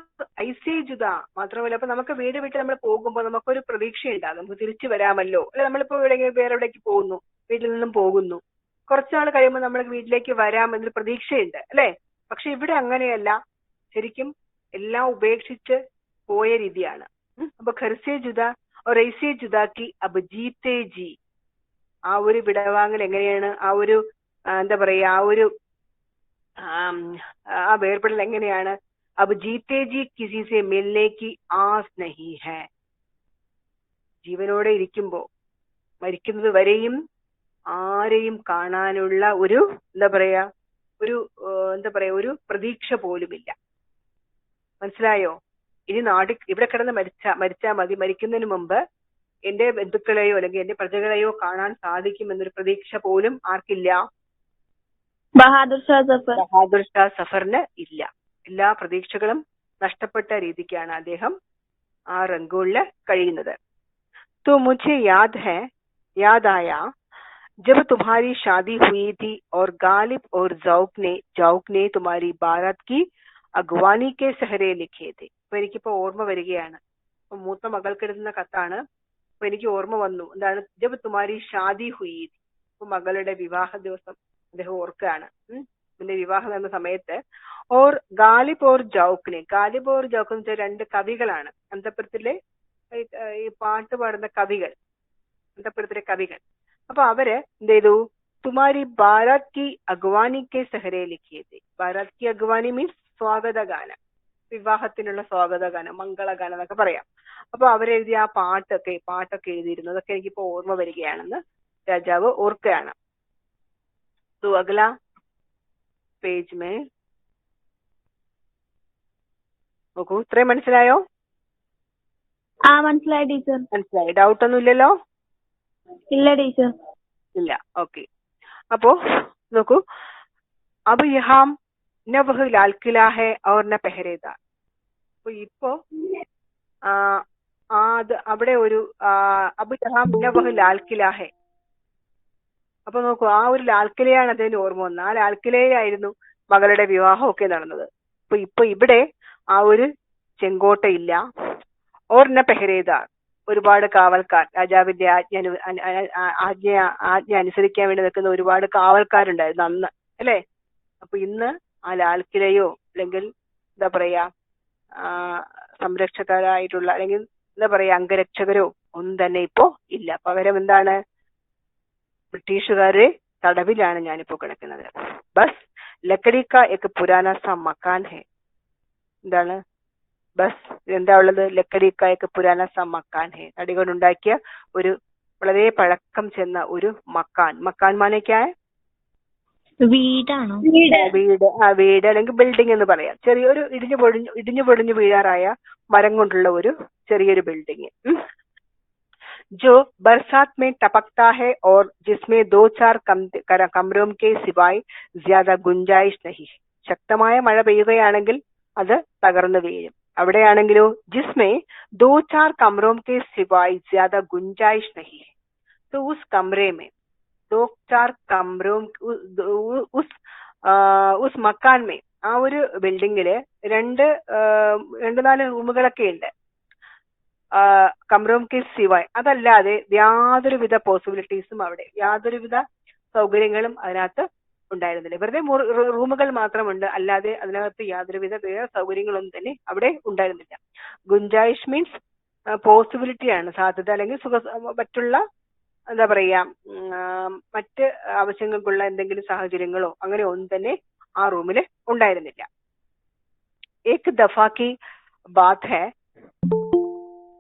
Speaker 1: ഐസേ ജുദ, മാത്രമല്ല അപ്പൊ നമുക്ക് വീട് വിട്ട് നമ്മൾ പോകുമ്പോൾ നമുക്കൊരു പ്രതീക്ഷയുണ്ടാകും, നമുക്ക് തിരിച്ചു വരാമല്ലോ. അല്ലെ, നമ്മളിപ്പോ വേറെ എവിടേക്ക് പോകുന്നു, വീട്ടിൽ നിന്നും പോകുന്നു, കുറച്ചുനാൾ കഴിയുമ്പോൾ നമ്മൾ വീട്ടിലേക്ക് വരാം എന്നൊരു പ്രതീക്ഷയുണ്ട് അല്ലെ. പക്ഷെ ഇവിടെ അങ്ങനെയല്ല, ശരിക്കും എല്ലാം ഉപേക്ഷിച്ച് പോയ രീതിയാണ്. അപ്പൊ ഖർസേ ജുദ और ऐसे जुदा की अब जीते जी, ആ ഒരു വിടവാങ്ങൽ എങ്ങനെയാണ്? ആ ഒരു എന്താ പറയാ, ആ വേർപെടൽ എങ്ങനെയാണ്? अब जीते जी किसी से मिलने की आस नहीं है. ജീവനോടെ ഇരിക്കുമ്പോ മരിക്കുന്നത് വരെയും ആരെയും കാണാനുള്ള ഒരു എന്താ പറയാ ഒരു പ്രതീക്ഷ പോലുമില്ല. മനസ്സിലായോ? ഇനി ഇവിടെ കിടന്ന് മരിച്ചാൽ മതി, മരിക്കുന്നതിന് മുമ്പ് എന്റെ ബന്ധുക്കളെയോ അല്ലെങ്കിൽ എന്റെ പ്രജകളെയോ കാണാൻ സാധിക്കുമെന്നൊരു പ്രതീക്ഷ പോലും ആർക്കില്ല? ബഹാദുർ ഷാ സഫറിന് ഇല്ല. എല്ലാ പ്രതീക്ഷകളും നഷ്ടപ്പെട്ട രീതിക്കാണ് അദ്ദേഹം ആ റംഗൂണില് കഴിയുന്നത്. तो मुझे याद आया जब तुम्हारी शादी हुई थी और गालिब और जौक ने तुम्हारी बारात की अगवानी के सहरे लिखे थे. അപ്പൊ എനിക്കിപ്പോ ഓർമ്മ വരികയാണ്. അപ്പൊ മൂത്ത മകൾക്ക് എഴുതുന്ന കത്താണ്. അപ്പൊ എനിക്ക് ഓർമ്മ വന്നു, എന്താണ്? ജബ് തുമാരി ഷാദി ഹുയി. അപ്പൊ മകളുടെ വിവാഹ ദിവസം അദ്ദേഹം ഓർക്കുകയാണ്. ഇതിന്റെ വിവാഹം എന്ന സമയത്ത് ഓർ ഗാലിബ് ഓർ ജൗക്കിനെ, ഗാലിബ് ഓർ ജൗക്ക് എന്ന് വെച്ചാൽ രണ്ട് കവികളാണ്, അന്തപുരത്തിലെ ഈ പാട്ട് പാടുന്ന കവികൾ, അന്തപുരത്തിലെ കവികൾ. അപ്പൊ അവര് എന്ത് ചെയ്തു? തുമാരി ബാരാത് കി അഗ്വാനി കെ സെഹരെ ലിഖിയത്. ബാരാത് കി അഗ്വാനി മീൻസ് സ്വാഗതഗാനം, വിവാഹത്തിനുള്ള സ്വാഗതഗാനം, മംഗളഗാനം എന്നൊക്കെ പറയാം. അപ്പൊ അവരെഴുതിയ ആ പാട്ടൊക്കെ എഴുതിയിരുന്നു. അതൊക്കെ എനിക്കിപ്പോ ഓർമ്മ വരികയാണെന്ന് രാജാവ് ഓർക്കുകയാണ്. तो अगला पेज में നോക്കൂ. ഇത്രയും മനസ്സിലായോ?
Speaker 2: മനസ്സിലായി ടീച്ചർ.
Speaker 1: മനസ്സിലായി, ഡൗട്ട് ഒന്നും ഇല്ലല്ലോ?
Speaker 2: ഇല്ല ടീച്ചർ.
Speaker 1: ഇല്ല, ഓക്കെ. അപ്പോ നോക്കൂ, അബ് യഹാം ന വഹ് ലാൽ കില ഹെ ഔർ ന പെഹരേദാർ. അപ്പൊ ഇപ്പോ അവിടെ ഒരു അബ് യഹാം ന വഹ് ലാൽ കില ഹെ. അപ്പൊ നോക്കൂ, ആ ഒരു ലാൽക്കിലയാണ് അദ്ദേഹത്തിന് ഓർമ്മ വന്നത്. ആ ലാൽക്കിലയിലായിരുന്നു മകളുടെ വിവാഹമൊക്കെ നടന്നത്. ഇപ്പൊ ഇവിടെ ആ ഒരു ചെങ്കോട്ടയില്ല. ഓർന പെഹരേദാർ, ഒരുപാട് കാവൽക്കാർ, രാജാവിന്റെ ആജ്ഞ അനുസരിക്കാൻ വേണ്ടി നിൽക്കുന്ന ഒരുപാട് കാവൽക്കാരുണ്ടായിരുന്നു അന്ന് അല്ലെ. അപ്പൊ ഇന്ന് ആ ലാൽക്കിലയോ അല്ലെങ്കിൽ എന്താ പറയാ സംരക്ഷകരായിട്ടുള്ള അല്ലെങ്കിൽ എന്താ പറയാ അംഗരക്ഷകരോ ഒന്നും തന്നെ ഇപ്പോ ഇല്ല. പകരം എന്താണ്? ബ്രിട്ടീഷുകാരെ തടവിലാണ് ഞാനിപ്പോ കിടക്കുന്നത്. ബസ് ലക്കടി കാ എക് പുരാന സാ മക്കാൻ ഹെ. എന്താണ് ബസ്? എന്താ ഉള്ളത്? ലക്കടി കാ എക് പുരാന സാ മക്കാൻ ഹെ. തടി കൊണ്ടുണ്ടാക്കിയ ഒരു വളരെ പഴക്കം ചെന്ന ഒരു മക്കാൻ. മക്കാൻ മാനേക്കാ
Speaker 2: വീടാണോ?
Speaker 1: വീട് അല്ലെങ്കിൽ ബിൽഡിംഗ് എന്ന് പറയാം. ചെറിയൊരു ഇടിഞ്ഞു പൊടിഞ്ഞു വീഴാറായ മരം കൊണ്ടുള്ള ഒരു ചെറിയൊരു ബിൽഡിംഗ്, जो बरसात में टपकता है और जिसमें 2-4 कमरों के सिवाय ज्यादा गुंजाइश नहीं. ശക്തമായ മഴ പെയ്യുകയാണെങ്കിൽ അത് തകർന്നു വീഴും. അവിടെയാണെങ്കിലോ ജിസ്മേ 2-4 कमरों के सिवाय ज्यादा गुंजाइश नहीं है. तो उस कमरे में दो चार कमरों ഉസ് മക്കാൻ മേ ആ ഒരു ബിൽഡിങ്ങില് രണ്ട് നാല് റൂമുകളൊക്കെ ഉണ്ട്. കമറോം കെ സിവായ് അതല്ലാതെ യാതൊരുവിധ പോസിബിലിറ്റീസും അവിടെ യാതൊരുവിധ സൗകര്യങ്ങളും അതിനകത്ത് ഉണ്ടായിരുന്നില്ല. വെറുതെ റൂമുകൾ മാത്രമുണ്ട്, അല്ലാതെ അതിനകത്ത് യാതൊരുവിധ വേറെ സൗകര്യങ്ങളൊന്നും തന്നെ അവിടെ ഉണ്ടായിരുന്നില്ല. ഗുഞ്ചായിഷ് മീൻസ് പോസിബിലിറ്റിയാണ്, സാധ്യത, അല്ലെങ്കിൽ മറ്റുള്ള എന്താ പറയാ മറ്റ് ആവശ്യങ്ങൾക്കുള്ള എന്തെങ്കിലും സാഹചര്യങ്ങളോ അങ്ങനെ ഒന്നും തന്നെ ആ റൂമില് ഉണ്ടായിരുന്നില്ല. ഏക് ദഫാ കി ബാത് ഹൈ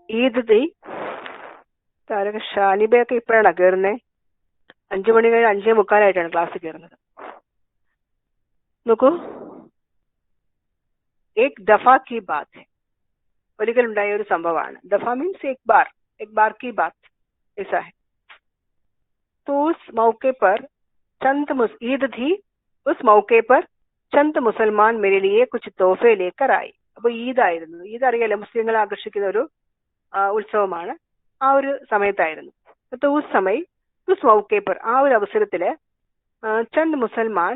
Speaker 1: ഈദ് ദി ഷാനിബയൊക്കെ ഇപ്പോഴാണ് കയറുന്നത്. 5 മണി കഴിഞ്ഞ് 5:45 ക്ലാസ് കയറുന്നത്. നോക്കൂ, ഏക് ദഫാ കി ബാത് ഹൈ ഒരിക്കലുണ്ടായ ഒരു സംഭവമാണ്. ദഫ മീൻസ് एक बार की बात ऐसा है. तो उस मौके पर ईद थी. उस मौके पर चंद मुसलमान मेरे लिए कुछ तोहफे लेकर आए. അപ്പൊ ഈദായിരുന്നു. ഈദ് അറിയാലോ, മുസ്ലിങ്ങളെ ആകർഷിക്കുന്ന ഒരു ഉത്സവമാണ്. ആ ഒരു സമയത്തായിരുന്നു. तो उस समय उस मौके पर ആ ഒരു അവസരത്തില് ചന്ദ് മുസൽമാൻ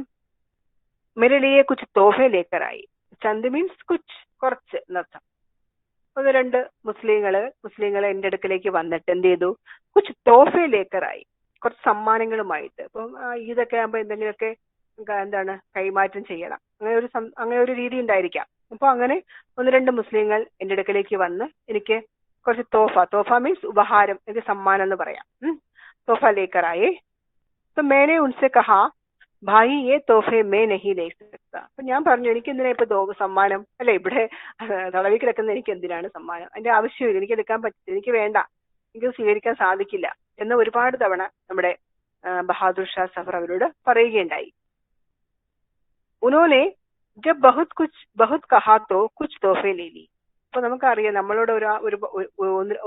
Speaker 1: मेरे लिए कुछ तोहफे लेकर आए. ചന്ദ് മീൻസ് കുറച്ച് എന്നർത്ഥം. 1-2 മുസ്ലിങ്ങളെ എന്റെ അടുക്കലേക്ക് വന്നിട്ട് എന്ത് ചെയ്തു, കുച്ച് തോഫെ ലേക്കറായി, കുറച്ച് സമ്മാനങ്ങളുമായിട്ട്. അപ്പം ഈദൊക്കെ ആകുമ്പോൾ എന്തെങ്കിലുമൊക്കെ എന്താണ് കൈമാറ്റം ചെയ്യണം, അങ്ങനെ ഒരു രീതി ഉണ്ടായിരിക്കാം. അപ്പൊ അങ്ങനെ 1-2 മുസ്ലിങ്ങൾ എന്റെ അടുക്കലേക്ക് വന്ന് എനിക്ക് കുറച്ച് തോഫ മീൻസ് ഉപഹാരം, എനിക്ക് സമ്മാനം എന്ന് പറയാം, തോഫ ലേക്കറായി. तो मैंने उनसे कहा ഭായി ഏ തോഫെ മേ നഹി ലേ സക്ത. അപ്പൊ ഞാൻ പറഞ്ഞു, എനിക്ക് എന്തിനാ ഇപ്പൊ സമ്മാനം, അല്ലെ ഇവിടെ തളവി കിടക്കുന്ന എനിക്ക് എന്തിനാണ് സമ്മാനം, അതിന്റെ ആവശ്യമില്ല, എനിക്ക് എടുക്കാൻ പറ്റില്ല, എനിക്ക് വേണ്ട, എനിക്ക് സ്വീകരിക്കാൻ സാധിക്കില്ല എന്ന് ഒരുപാട് തവണ നമ്മുടെ ബഹാദുർ ഷാ സഫർ അവരോട് പറയുകയുണ്ടായി. ഉനോനെ ജബ് ബഹുത് കഹാ തോ കുച്ച് തോഫെ ലേ ലി. അപ്പൊ നമുക്കറിയാം, നമ്മളോട്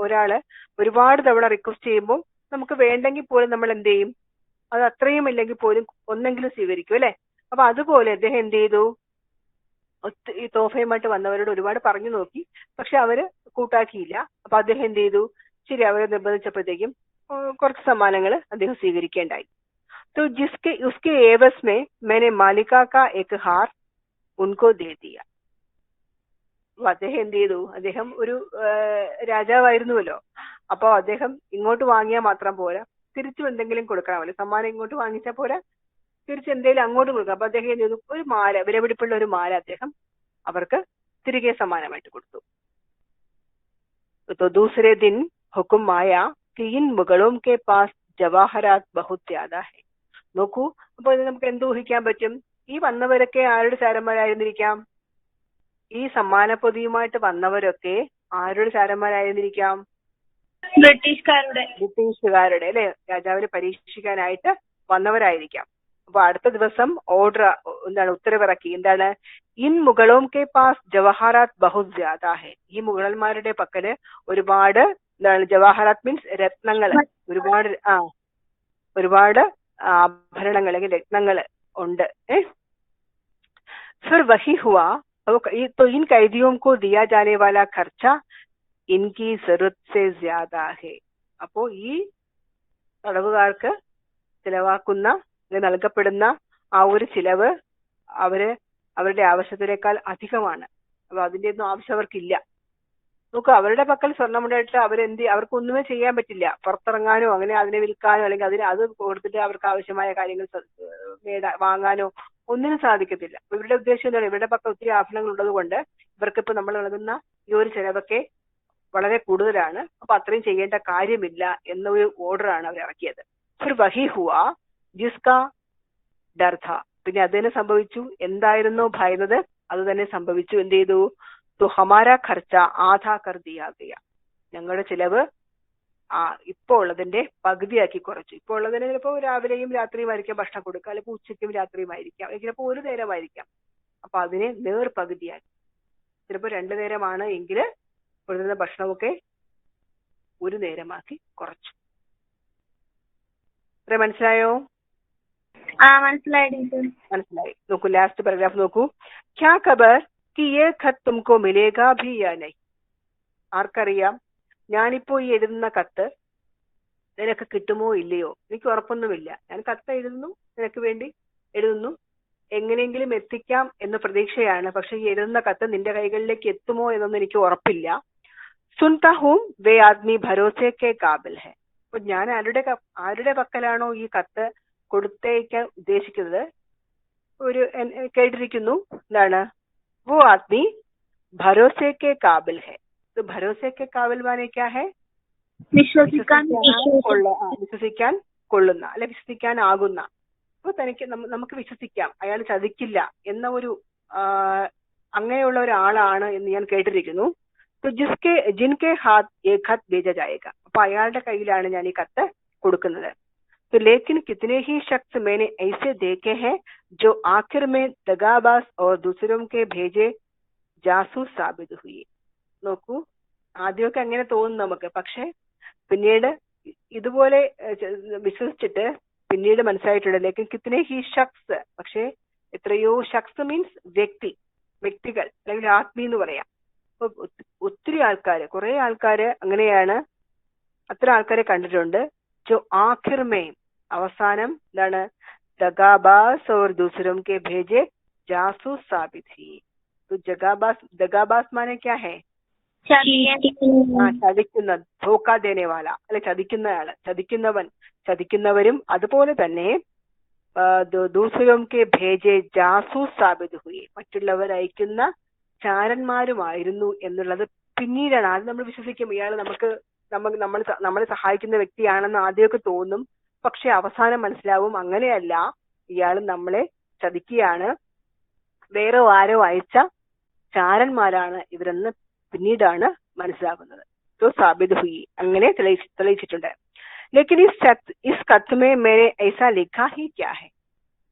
Speaker 1: ഒരാള് ഒരുപാട് തവണ റിക്വസ്റ്റ് ചെയ്യുമ്പോൾ നമുക്ക് വേണ്ടെങ്കിൽ പോലും നമ്മൾ എന്ത് ചെയ്യും, അത് അത്രയും ഇല്ലെങ്കിൽ പോലും ഒന്നെങ്കിലും സ്വീകരിക്കും, അല്ലെ. അപ്പൊ അതുപോലെ അദ്ദേഹം എന്ത് ചെയ്തു, ഈ തോഫയുമായിട്ട് വന്നവരോട് ഒരുപാട് പറഞ്ഞു നോക്കി, പക്ഷെ അവര് കൂട്ടാക്കിയില്ല. അപ്പൊ അദ്ദേഹം എന്ത് ചെയ്തു, ശരി, അവരെ നിർബന്ധിച്ചപ്പോഴത്തേക്കും കുറച്ച് സമ്മാനങ്ങൾ അദ്ദേഹം സ്വീകരിക്കേണ്ടായി. तो उसके एवज में मैंने मालिका का एक हार उनको दे दिया. അദ്ദേഹം എന്ത് ചെയ്തു, അദ്ദേഹം ഒരു രാജാവായിരുന്നുവല്ലോ, അപ്പൊ അദ്ദേഹം ഇങ്ങോട്ട് വാങ്ങിയാൽ മാത്രം പോരാ, തിരിച്ചു എന്തെങ്കിലും കൊടുക്കണമല്ലോ. സമ്മാനം ഇങ്ങോട്ട് വാങ്ങിച്ചാൽ പോരാ, തിരിച്ച് എന്തെങ്കിലും അങ്ങോട്ട് കൊടുക്കാം. അപ്പൊ അദ്ദേഹം എന്ത് ചെയ്തു, ഒരു മാല, വിലപിടിപ്പുള്ള ഒരു മാല അദ്ദേഹം അവർക്ക് തിരികെ സമ്മാനമായിട്ട് കൊടുത്തു. तो दूसरे दिन हुक्म आया कि इन मुगलों के पास जवाहरात बहुत ज्यादा है. നോക്കൂ, അപ്പൊ ഇത് നമുക്ക് എന്ത് ഊഹിക്കാൻ പറ്റും, ഈ വന്നവരൊക്കെ ആരുടെ ചാരന്മാരായിരുന്നിരിക്കാം, ഈ സമ്മാനപ്പൊതിയുമായിട്ട് വന്നവരൊക്കെ ആരുടെ ചാരന്മാരായിരുന്നിരിക്കാം, ബ്രിട്ടീഷുകാരുടെ, അല്ലെ, രാജാവിനെ പരീക്ഷിക്കാനായിട്ട് വന്നവരായിരിക്കാം. അപ്പൊ അടുത്ത ദിവസം ഉത്തരവിറക്കി, എന്താണ്, ഇൻ മുഗളോം കെ പാസ് ജവഹറാത്ത് ബഹുത് ജ്യാദാ ഹെ. ഈ മുഗളന്മാരുടെ പക്കല് ഒരുപാട് ജവാഹറാത്ത് മീൻസ് രത്നങ്ങൾ, ഒരുപാട് ആഭരണങ്ങൾ അല്ലെങ്കിൽ രത്നങ്ങള് ഉണ്ട്. फिर वही हुआ तो इन कैदियों को दिया जाने वाला खर्चा इनकी जरूरत से ज्यादा है. അപ്പോ ഈ തടവുകാർക്ക് നൽകപ്പെടുന്ന ആ ഒരു ചിലവ് അവരുടെ ആവശ്യത്തിനേക്കാൾ അധികമാണ്. അപ്പൊ അതിന്റെ ഒന്നും ആവശ്യം അവർക്കില്ല. നോക്കുക, അവരുടെ പക്കൽ സ്വർണ്ണമുണ്ടായിട്ട് അവർക്കൊന്നുമേ ചെയ്യാൻ പറ്റില്ല, പുറത്തിറങ്ങാനോ അങ്ങനെ അതിനെ വിൽക്കാനോ അല്ലെങ്കിൽ അത് കൊടുത്തിട്ട് അവർക്ക് ആവശ്യമായ കാര്യങ്ങൾ വാങ്ങാനോ ഒന്നിനും സാധിക്കത്തില്ല. ഇവരുടെ ഉദ്ദേശം എന്താണ്, ഇവരുടെ പക്കൽ ഒത്തിരി ആഭരണങ്ങൾ ഉള്ളത് കൊണ്ട് ഇവർക്കിപ്പോ നമ്മൾ നൽകുന്ന ഈ ഒരു ചെലവൊക്കെ വളരെ കൂടുതലാണ്, അപ്പൊ അത്രയും ചെയ്യേണ്ട കാര്യമില്ല എന്നൊരു ഓർഡറാണ് അവർ ഇറക്കിയത്. ഒരു വഹി ഹുവാ ജിസ്കാ ഡർ ഥാ. പിന്നെ അത് തന്നെ സംഭവിച്ചു, എന്തായിരുന്നോ ഭയന്നത് അത് തന്നെ സംഭവിച്ചു. എന്ത് ചെയ്തു, तो हमारा खर्चा आधा कर दिया गया. ഞങ്ങളുടെ ചിലവ് ഇപ്പോൾ ഉള്ളതിന്റെ പകുതിയാക്കി കുറച്ചു. ഇപ്പോൾ ഉള്ളതിന് ചിലപ്പോൾ രാവിലെയും രാത്രിയുമായിരിക്കാം ഭക്ഷണം കൊടുക്കുക, അല്ലെങ്കിൽ ഉച്ചയ്ക്കും രാത്രിയുമായിരിക്കാം, ചിലപ്പോൾ ഒരു നേരമായിരിക്കാം. അപ്പൊ അതിനെ പകുതിയാക്കി. ചിലപ്പോൾ 2 നേരമാണ് എങ്കിൽ കൊടുക്കുന്ന ഭക്ഷണമൊക്കെ ഒരു നേരമാക്കി കുറച്ചു. മനസ്സിലായോ? മനസ്സിലായി. നോക്കൂ, ലാസ്റ്റ് പാരഗ്രാഫ് നോക്കൂ. ക്യാ ഖബർ कि ये खत तुमको मिलेगा भी या नहीं. ആർക്കറിയാം, ഞാനിപ്പോ ഈ എഴുതുന്ന കത്ത് നിനക്ക് കിട്ടുമോ ഇല്ലയോ, എനിക്ക് ഉറപ്പൊന്നുമില്ല. ഞാൻ കത്ത് എഴുതുന്നു, നിനക്ക് വേണ്ടി എഴുതുന്നു, എങ്ങനെയെങ്കിലും എത്തിക്കാം എന്ന പ്രതീക്ഷയാണ്. പക്ഷെ ഈ എഴുതുന്ന കത്ത് നിന്റെ കൈകളിലേക്ക് എത്തുമോ എന്നൊന്നും എനിക്ക് ഉറപ്പില്ല. സുൻതാ ഹൂം വേ ആദ്മി ഭരോസെ കെ കാബിൽ ഹെ. അപ്പൊ ഞാൻ ആരുടെ പക്കലാണോ ഈ കത്ത് കൊടുത്തയക്കാൻ ഉദ്ദേശിക്കുന്നത്, കേട്ടിരിക്കുന്നു, എന്താണ്, വോ ആദ്മി ഭരോസെ കെ കാബിൽ ഹെ. ഭരോസെ കെ കാബിൽ മാനെ ക്യാ ഹെ? വിശ്വസിക്കാൻ കൊള്ളുന്ന, അല്ലെ വിശ്വസിക്കാൻ ആകുന്ന. അപ്പൊ തനിക്ക് നമുക്ക് വിശ്വസിക്കാം, അയാൾ ചതിക്കില്ല എന്ന ഒരു അങ്ങനെയുള്ള ഒരാളാണ് എന്ന് ഞാൻ കേട്ടിരിക്കുന്നു. ജിൻകെ ഹാത്ത് ഏക് ഖത്ത് ഭേജാ ജായേഗ. അപ്പൊ അയാളുടെ കയ്യിലാണ് ഞാൻ ഈ കത്ത് കൊടുക്കുന്നത്. तो लेकिन कितने ही शख्स मैंने ऐसे देखे हैं जो आखिर में दगाबाज और दूसरों के भेजे जासूस साबित हुए. നോക്കൂ, ആദ്യമൊക്കെ അങ്ങനെ തോന്നും നമുക്ക്, പക്ഷെ പിന്നീട് ഇതുപോലെ വിശ്വസിച്ചിട്ട് പിന്നീട് മനസ്സിലായിട്ടുണ്ട്. ലേക്കിൻ കിത്തനെ ഹി ഷഖ്സ്, പക്ഷെ എത്രയോ ഷഖ്സ് മീൻസ് വ്യക്തികൾ അല്ലെങ്കിൽ ആത്മീ എന്ന് പറയാം. അപ്പൊ ഒത്തിരി ആൾക്കാര്, കുറെ ആൾക്കാര് അങ്ങനെയാണ്, അത്ര ആൾക്കാരെ കണ്ടിട്ടുണ്ട്. ജോ ആഖിർ മേ, അവസാനം എന്താണ്, ദഗാബാസ് ഓർ ദൂസരോं के भेजे जासूस साबित हुए. तो दगाबाज माने क्या है? ചതിക്കുന്ന, ധോക്ക ദേനേവാല, അല്ലെ ചതിക്കുന്നയാള്, ചതിക്കുന്നവരും അതുപോലെ തന്നെ ദൂസരോं के भेजे जासूस साबित हुए, മറ്റുള്ളവർ അയക്കുന്ന ചാരന്മാരുമായിരുന്നു എന്നുള്ളത് പിന്നീടാണ്. അത് നമ്മൾ വിശ്വസിക്കും, ഇയാൾ നമ്മളെ സഹായിക്കുന്ന വ്യക്തിയാണെന്ന് ആദ്യമൊക്കെ തോന്നും. പക്ഷെ അവസാനം മനസ്സിലാവും അങ്ങനെയല്ല, ഇയാൾ നമ്മളെ ചതിക്കുകയാണ്, വേറെ ആരോ അയച്ച ചാരന്മാരാണ് ഇവരെന്ന് പിന്നീടാണ് മനസ്സിലാകുന്നത്. तो साबित हुई, അങ്ങനെ തെളിയിച്ചിട്ടുണ്ട്. लेकिन इस खत में मैंने ऐसा लिखा ही क्या है?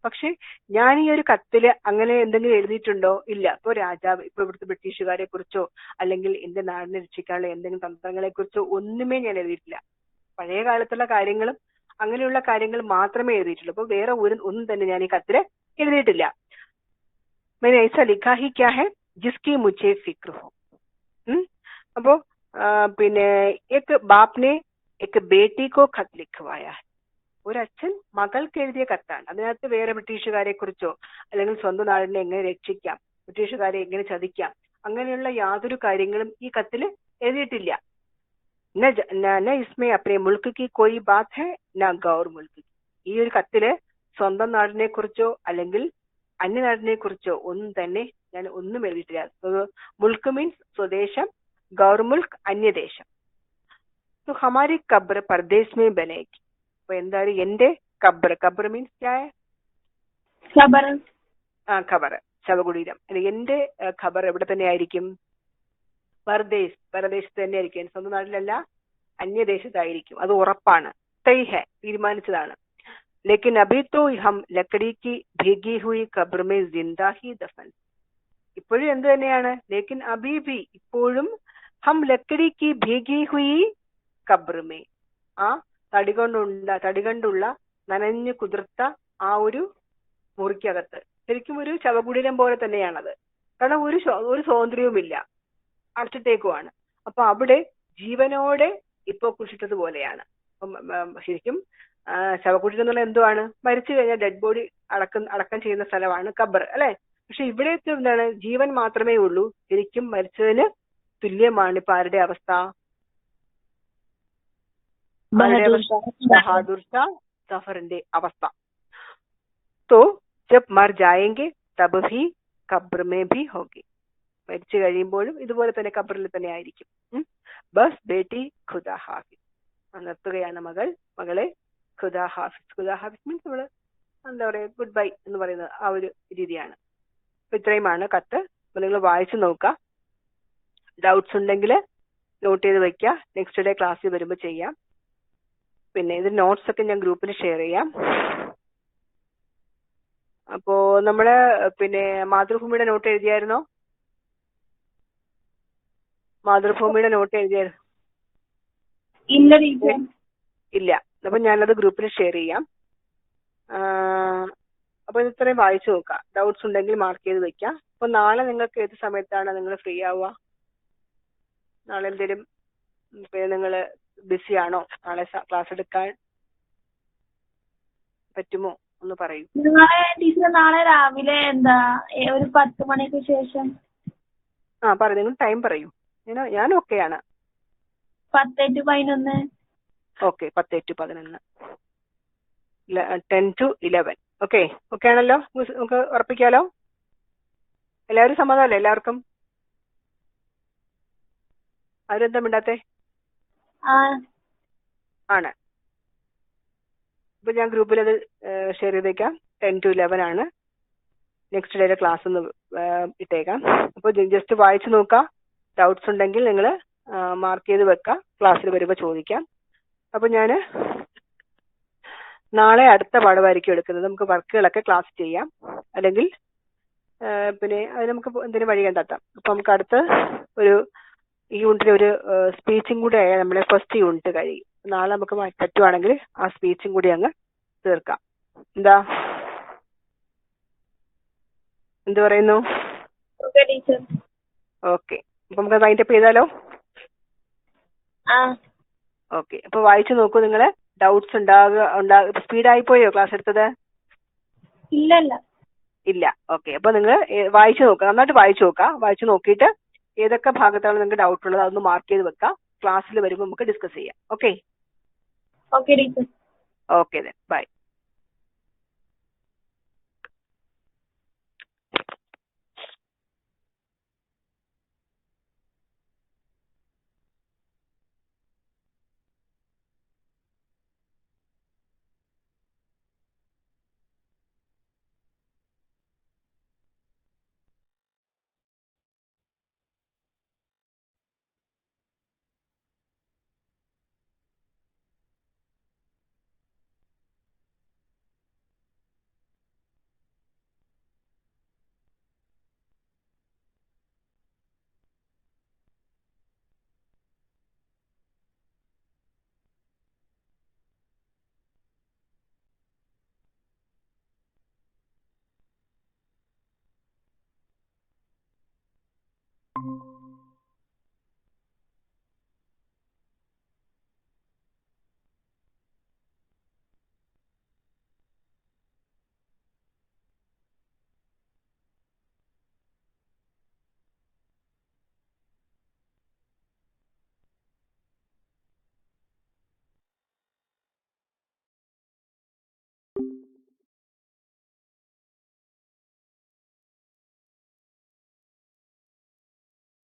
Speaker 1: പക്ഷെ ഞാൻ ഈ ഒരു കത്തില് അങ്ങനെ എന്തെങ്കിലും എഴുതിയിട്ടുണ്ടോ? ഇല്ല. ഇപ്പൊ ഇവിടുത്തെ ബ്രിട്ടീഷുകാരെ കുറിച്ചോ അല്ലെങ്കിൽ എന്റെ നാടിനെ രക്ഷിക്കാനുള്ള എന്തെങ്കിലും തന്ത്രങ്ങളെ കുറിച്ചോ ഒന്നുമേ ഞാൻ എഴുതിയിട്ടില്ല. പഴയ കാലത്തുള്ള കാര്യങ്ങളും അങ്ങനെയുള്ള കാര്യങ്ങൾ മാത്രമേ എഴുതിയിട്ടുള്ളൂ. അപ്പൊ വേറെ ഒന്നും തന്നെ ഞാൻ ഈ കത്തില് എഴുതിയിട്ടില്ല. मैंने ऐसा लिखा ही क्या है जिसकी मुझे फिक्र हो. അപ്പോ പിന്നെ एक बाप ने एक बेटी को खत लिखवाया है. ഒരച്ഛൻ മകൾക്ക് എഴുതിയ കത്താണ്. അതിനകത്ത് വേറെ ബ്രിട്ടീഷുകാരെ കുറിച്ചോ അല്ലെങ്കിൽ സ്വന്തം നാടിനെ എങ്ങനെ രക്ഷിക്കാം, ബ്രിട്ടീഷുകാരെ എങ്ങനെ ചതിക്കാം, അങ്ങനെയുള്ള യാതൊരു കാര്യങ്ങളും ഈ കത്തില് എഴുതിയിട്ടില്ല. ന ഇസ്മേ അപ്നെ മുൽക്ക് കി കോയി ബാത് ഹെ ന ഗൗർ മുൽക്ക്. ഈ ഒരു കത്തില് സ്വന്തം നാടിനെ കുറിച്ചോ അല്ലെങ്കിൽ അന്യനാടിനെ കുറിച്ചോ ഒന്നും തന്നെ ഞാൻ ഒന്നും എഴുതിയിട്ടില്ല. മുൽക്ക് മീൻസ് സ്വദേശം, ഗൗർ മുൽക്ക് അന്യദേശം. तो हमारी कब्र परदेश में बनेगी. അപ്പൊ എന്താണ് എന്റെ ഖബർ മീൻസ് ഖബർ, ശവകുടീരം. എന്റെ ഖബർ എവിടെ തന്നെ ആയിരിക്കും? പരദേശത്ത് തന്നെ ആയിരിക്കും, സ്വന്തം നാട്ടിലല്ല, അന്യദേശത്തായിരിക്കും. അത് ഉറപ്പാണ്, തൈ ഹെ, തീരുമാനിച്ചതാണ്. ലേക്കിൻ അഭി തോ ഹം ലക്കടി കി ഭീഗി ഹുയി ഖബർ മേ ജിന്ദാ ഹി ദഫൻ. ഇപ്പോഴും എന്ത് തന്നെയാണ്? ലേക്കിൻ അഭി ഭി, ഇപ്പോഴും ഹം ലക്കടി കി ഭീഗി ഹുയി ഖബർ മേ, ആ തടി കൊണ്ടുള്ള നനഞ്ഞു കുതിർത്ത ആ ഒരു മുറിക്കകത്ത്, ശരിക്കും ഒരു ശവകുടീരം പോലെ തന്നെയാണത്. കാരണം ഒരു സ്വാതന്ത്ര്യവുമില്ല, അടച്ചിട്ടേക്കുവാണ്. അപ്പൊ അവിടെ ജീവനോടെ ഇപ്പൊ കുഴിച്ചിട്ടതുപോലെയാണ്. ശരിക്കും ശവകുടീരം എന്നുള്ള എന്തുവാണ്? മരിച്ചു കഴിഞ്ഞാൽ ഡെഡ് ബോഡി അടക്കം ചെയ്യുന്ന സ്ഥലമാണ് ഖബർ, അല്ലെ? പക്ഷെ ഇവിടെ എന്താണ്? ജീവൻ മാത്രമേ ഉള്ളൂ. ശരിക്കും മരിച്ചതിന് തുല്യമാണ് ഇപ്പൊ ആരുടെ അവസ്ഥ? ബഹാദൂർ ഷാ സഫറിന്റെ അവസ്ഥ. तो जब मर जाएंगे तब भी कब्र में भी होगी. മരിച്ചു കഴിയുമ്പോഴും ഇതുപോലെ തന്നെ ഖബറിൽ തന്നെ ആയിരിക്കും. ബസ് ബേട്ടി ഖുദാ ഹാഫിസ്. നിർത്തുകയാണ് മകളെ ഖുദാ ഹാഫിസ്. ഖുദാ ഹാഫിസ് മീൻസ് നമ്മള് എന്താ പറയാ, ഗുഡ് ബൈ എന്ന് പറയുന്നത് ആ ഒരു രീതിയാണ്. അപ്പൊ ഇത്രയുമാണ് കത്ത്. അപ്പൊ നിങ്ങൾ വായിച്ചു നോക്കുക. ഡൗട്ട്സ് ഉണ്ടെങ്കിൽ നോട്ട് ചെയ്ത് വെക്കുക. നെക്സ്റ്റ് ഡേ ക്ലാസ്സിൽ വരുമ്പോൾ ചെയ്യാം. പിന്നെ ഇത് നോട്ട്സ് ഒക്കെ ഞാൻ ഗ്രൂപ്പിൽ ഷെയർ ചെയ്യാം. അപ്പോ നമ്മള് പിന്നെ മാതൃഭൂമിയുടെ നോട്ട് എഴുതിയായിരുന്നോ? മാതൃഭൂമിയുടെ നോട്ട് എഴുതിയായിരുന്നു? ഇല്ല. അപ്പൊ ഞാനത് ഗ്രൂപ്പിൽ ഷെയർ ചെയ്യാം. അപ്പൊ ഇത്രയും വായിച്ചു നോക്കാം. ഡൗട്ട്സ് ഉണ്ടെങ്കിൽ മാർക്ക് ചെയ്ത് വെക്കാം. അപ്പൊ നാളെ നിങ്ങൾക്ക് ഏത് സമയത്താണ് നിങ്ങൾ ഫ്രീ ആവുക? നാളെ എന്തെങ്കിലും നിങ്ങൾ ബിസി ആണോ? നാളെ ക്ലാസ് എടുക്കാൻ പറ്റുമോ ഒന്ന് പറയൂ.
Speaker 2: ടീച്ചർ നാളെ രാവിലെ ഒരു 10 മണിക്ക് ശേഷം.
Speaker 1: പറയൂ, നിങ്ങൾ ടൈം പറയൂ. ഞാൻ ഓക്കെയാണ്.
Speaker 2: 10 to 11.
Speaker 1: Okay, 10 to 11, 10 to 11. Okay ആണല്ലോ? നമുക്ക് ഉറപ്പിക്കാലോ? എല്ലാവരും സമ്മതമല്ലേ എല്ലാവർക്കും? അവരെന്താ മിണ്ടാത്തെ? ആണ്. ഇപ്പൊ ഞാൻ ഗ്രൂപ്പിൽ അത് ഷെയർ ചെയ്തേക്കാം. 10 to 11 ആണ് നെക്സ്റ്റ് ഡേയുടെ ക്ലാസ് ഒന്ന് ഇട്ടേക്കാം. അപ്പോൾ ജസ്റ്റ് വായിച്ചു നോക്കുക. ഡൗട്ട്സ് ഉണ്ടെങ്കിൽ നിങ്ങൾ മാർക്ക് ചെയ്ത് വെക്കുക. ക്ലാസ്സിൽ വരുമ്പോൾ ചോദിക്കാം. അപ്പോൾ ഞാൻ നാളെ അടുത്ത പാഠമായിരിക്കും എടുക്കുന്നത്. നമുക്ക് വർക്കുകളൊക്കെ ക്ലാസ് ചെയ്യാം, അല്ലെങ്കിൽ പിന്നെ അത് നമുക്ക് എന്തെങ്കിലും വഴി കണ്ടെത്താം. അപ്പോൾ നമുക്ക് അടുത്ത ഈ യൂണിറ്റിൽ ഒരു സ്പീച്ചും കൂടെ ആയാൽ നമ്മളെ ഫസ്റ്റ് യൂണിറ്റ് കഴിയും. നാളെ നമുക്ക് പറ്റുവാണെങ്കിൽ ആ സ്പീച്ചും കൂടി അങ്ങ് തീർക്കാം. എന്ത് പറയുന്നു? ഓക്കെ, അപ്പൊ നമുക്ക് വൈൻഡപ്പ് ചെയ്താലോ? ഓക്കെ, അപ്പൊ വായിച്ചു നോക്കൂ. നിങ്ങള് ഡൗട്ട്സ് സ്പീഡായി പോയോ ക്ലാസ് എടുത്തത്? ഇല്ല. ഓക്കെ, അപ്പൊ നിങ്ങൾ വായിച്ചു നോക്കുക, നന്നായിട്ട് വായിച്ചു നോക്കുക. വായിച്ചു നോക്കിയിട്ട് ഏതൊക്കെ ഭാഗത്താണ് നിങ്ങൾക്ക് ഡൗട്ട് ഉള്ളത് അതൊന്ന് മാർക്ക് ചെയ്ത് വെക്കാം. ക്ലാസ്സിൽ വരുമ്പോൾ നമുക്ക് ഡിസ്കസ് ചെയ്യാം. Okay okay, by.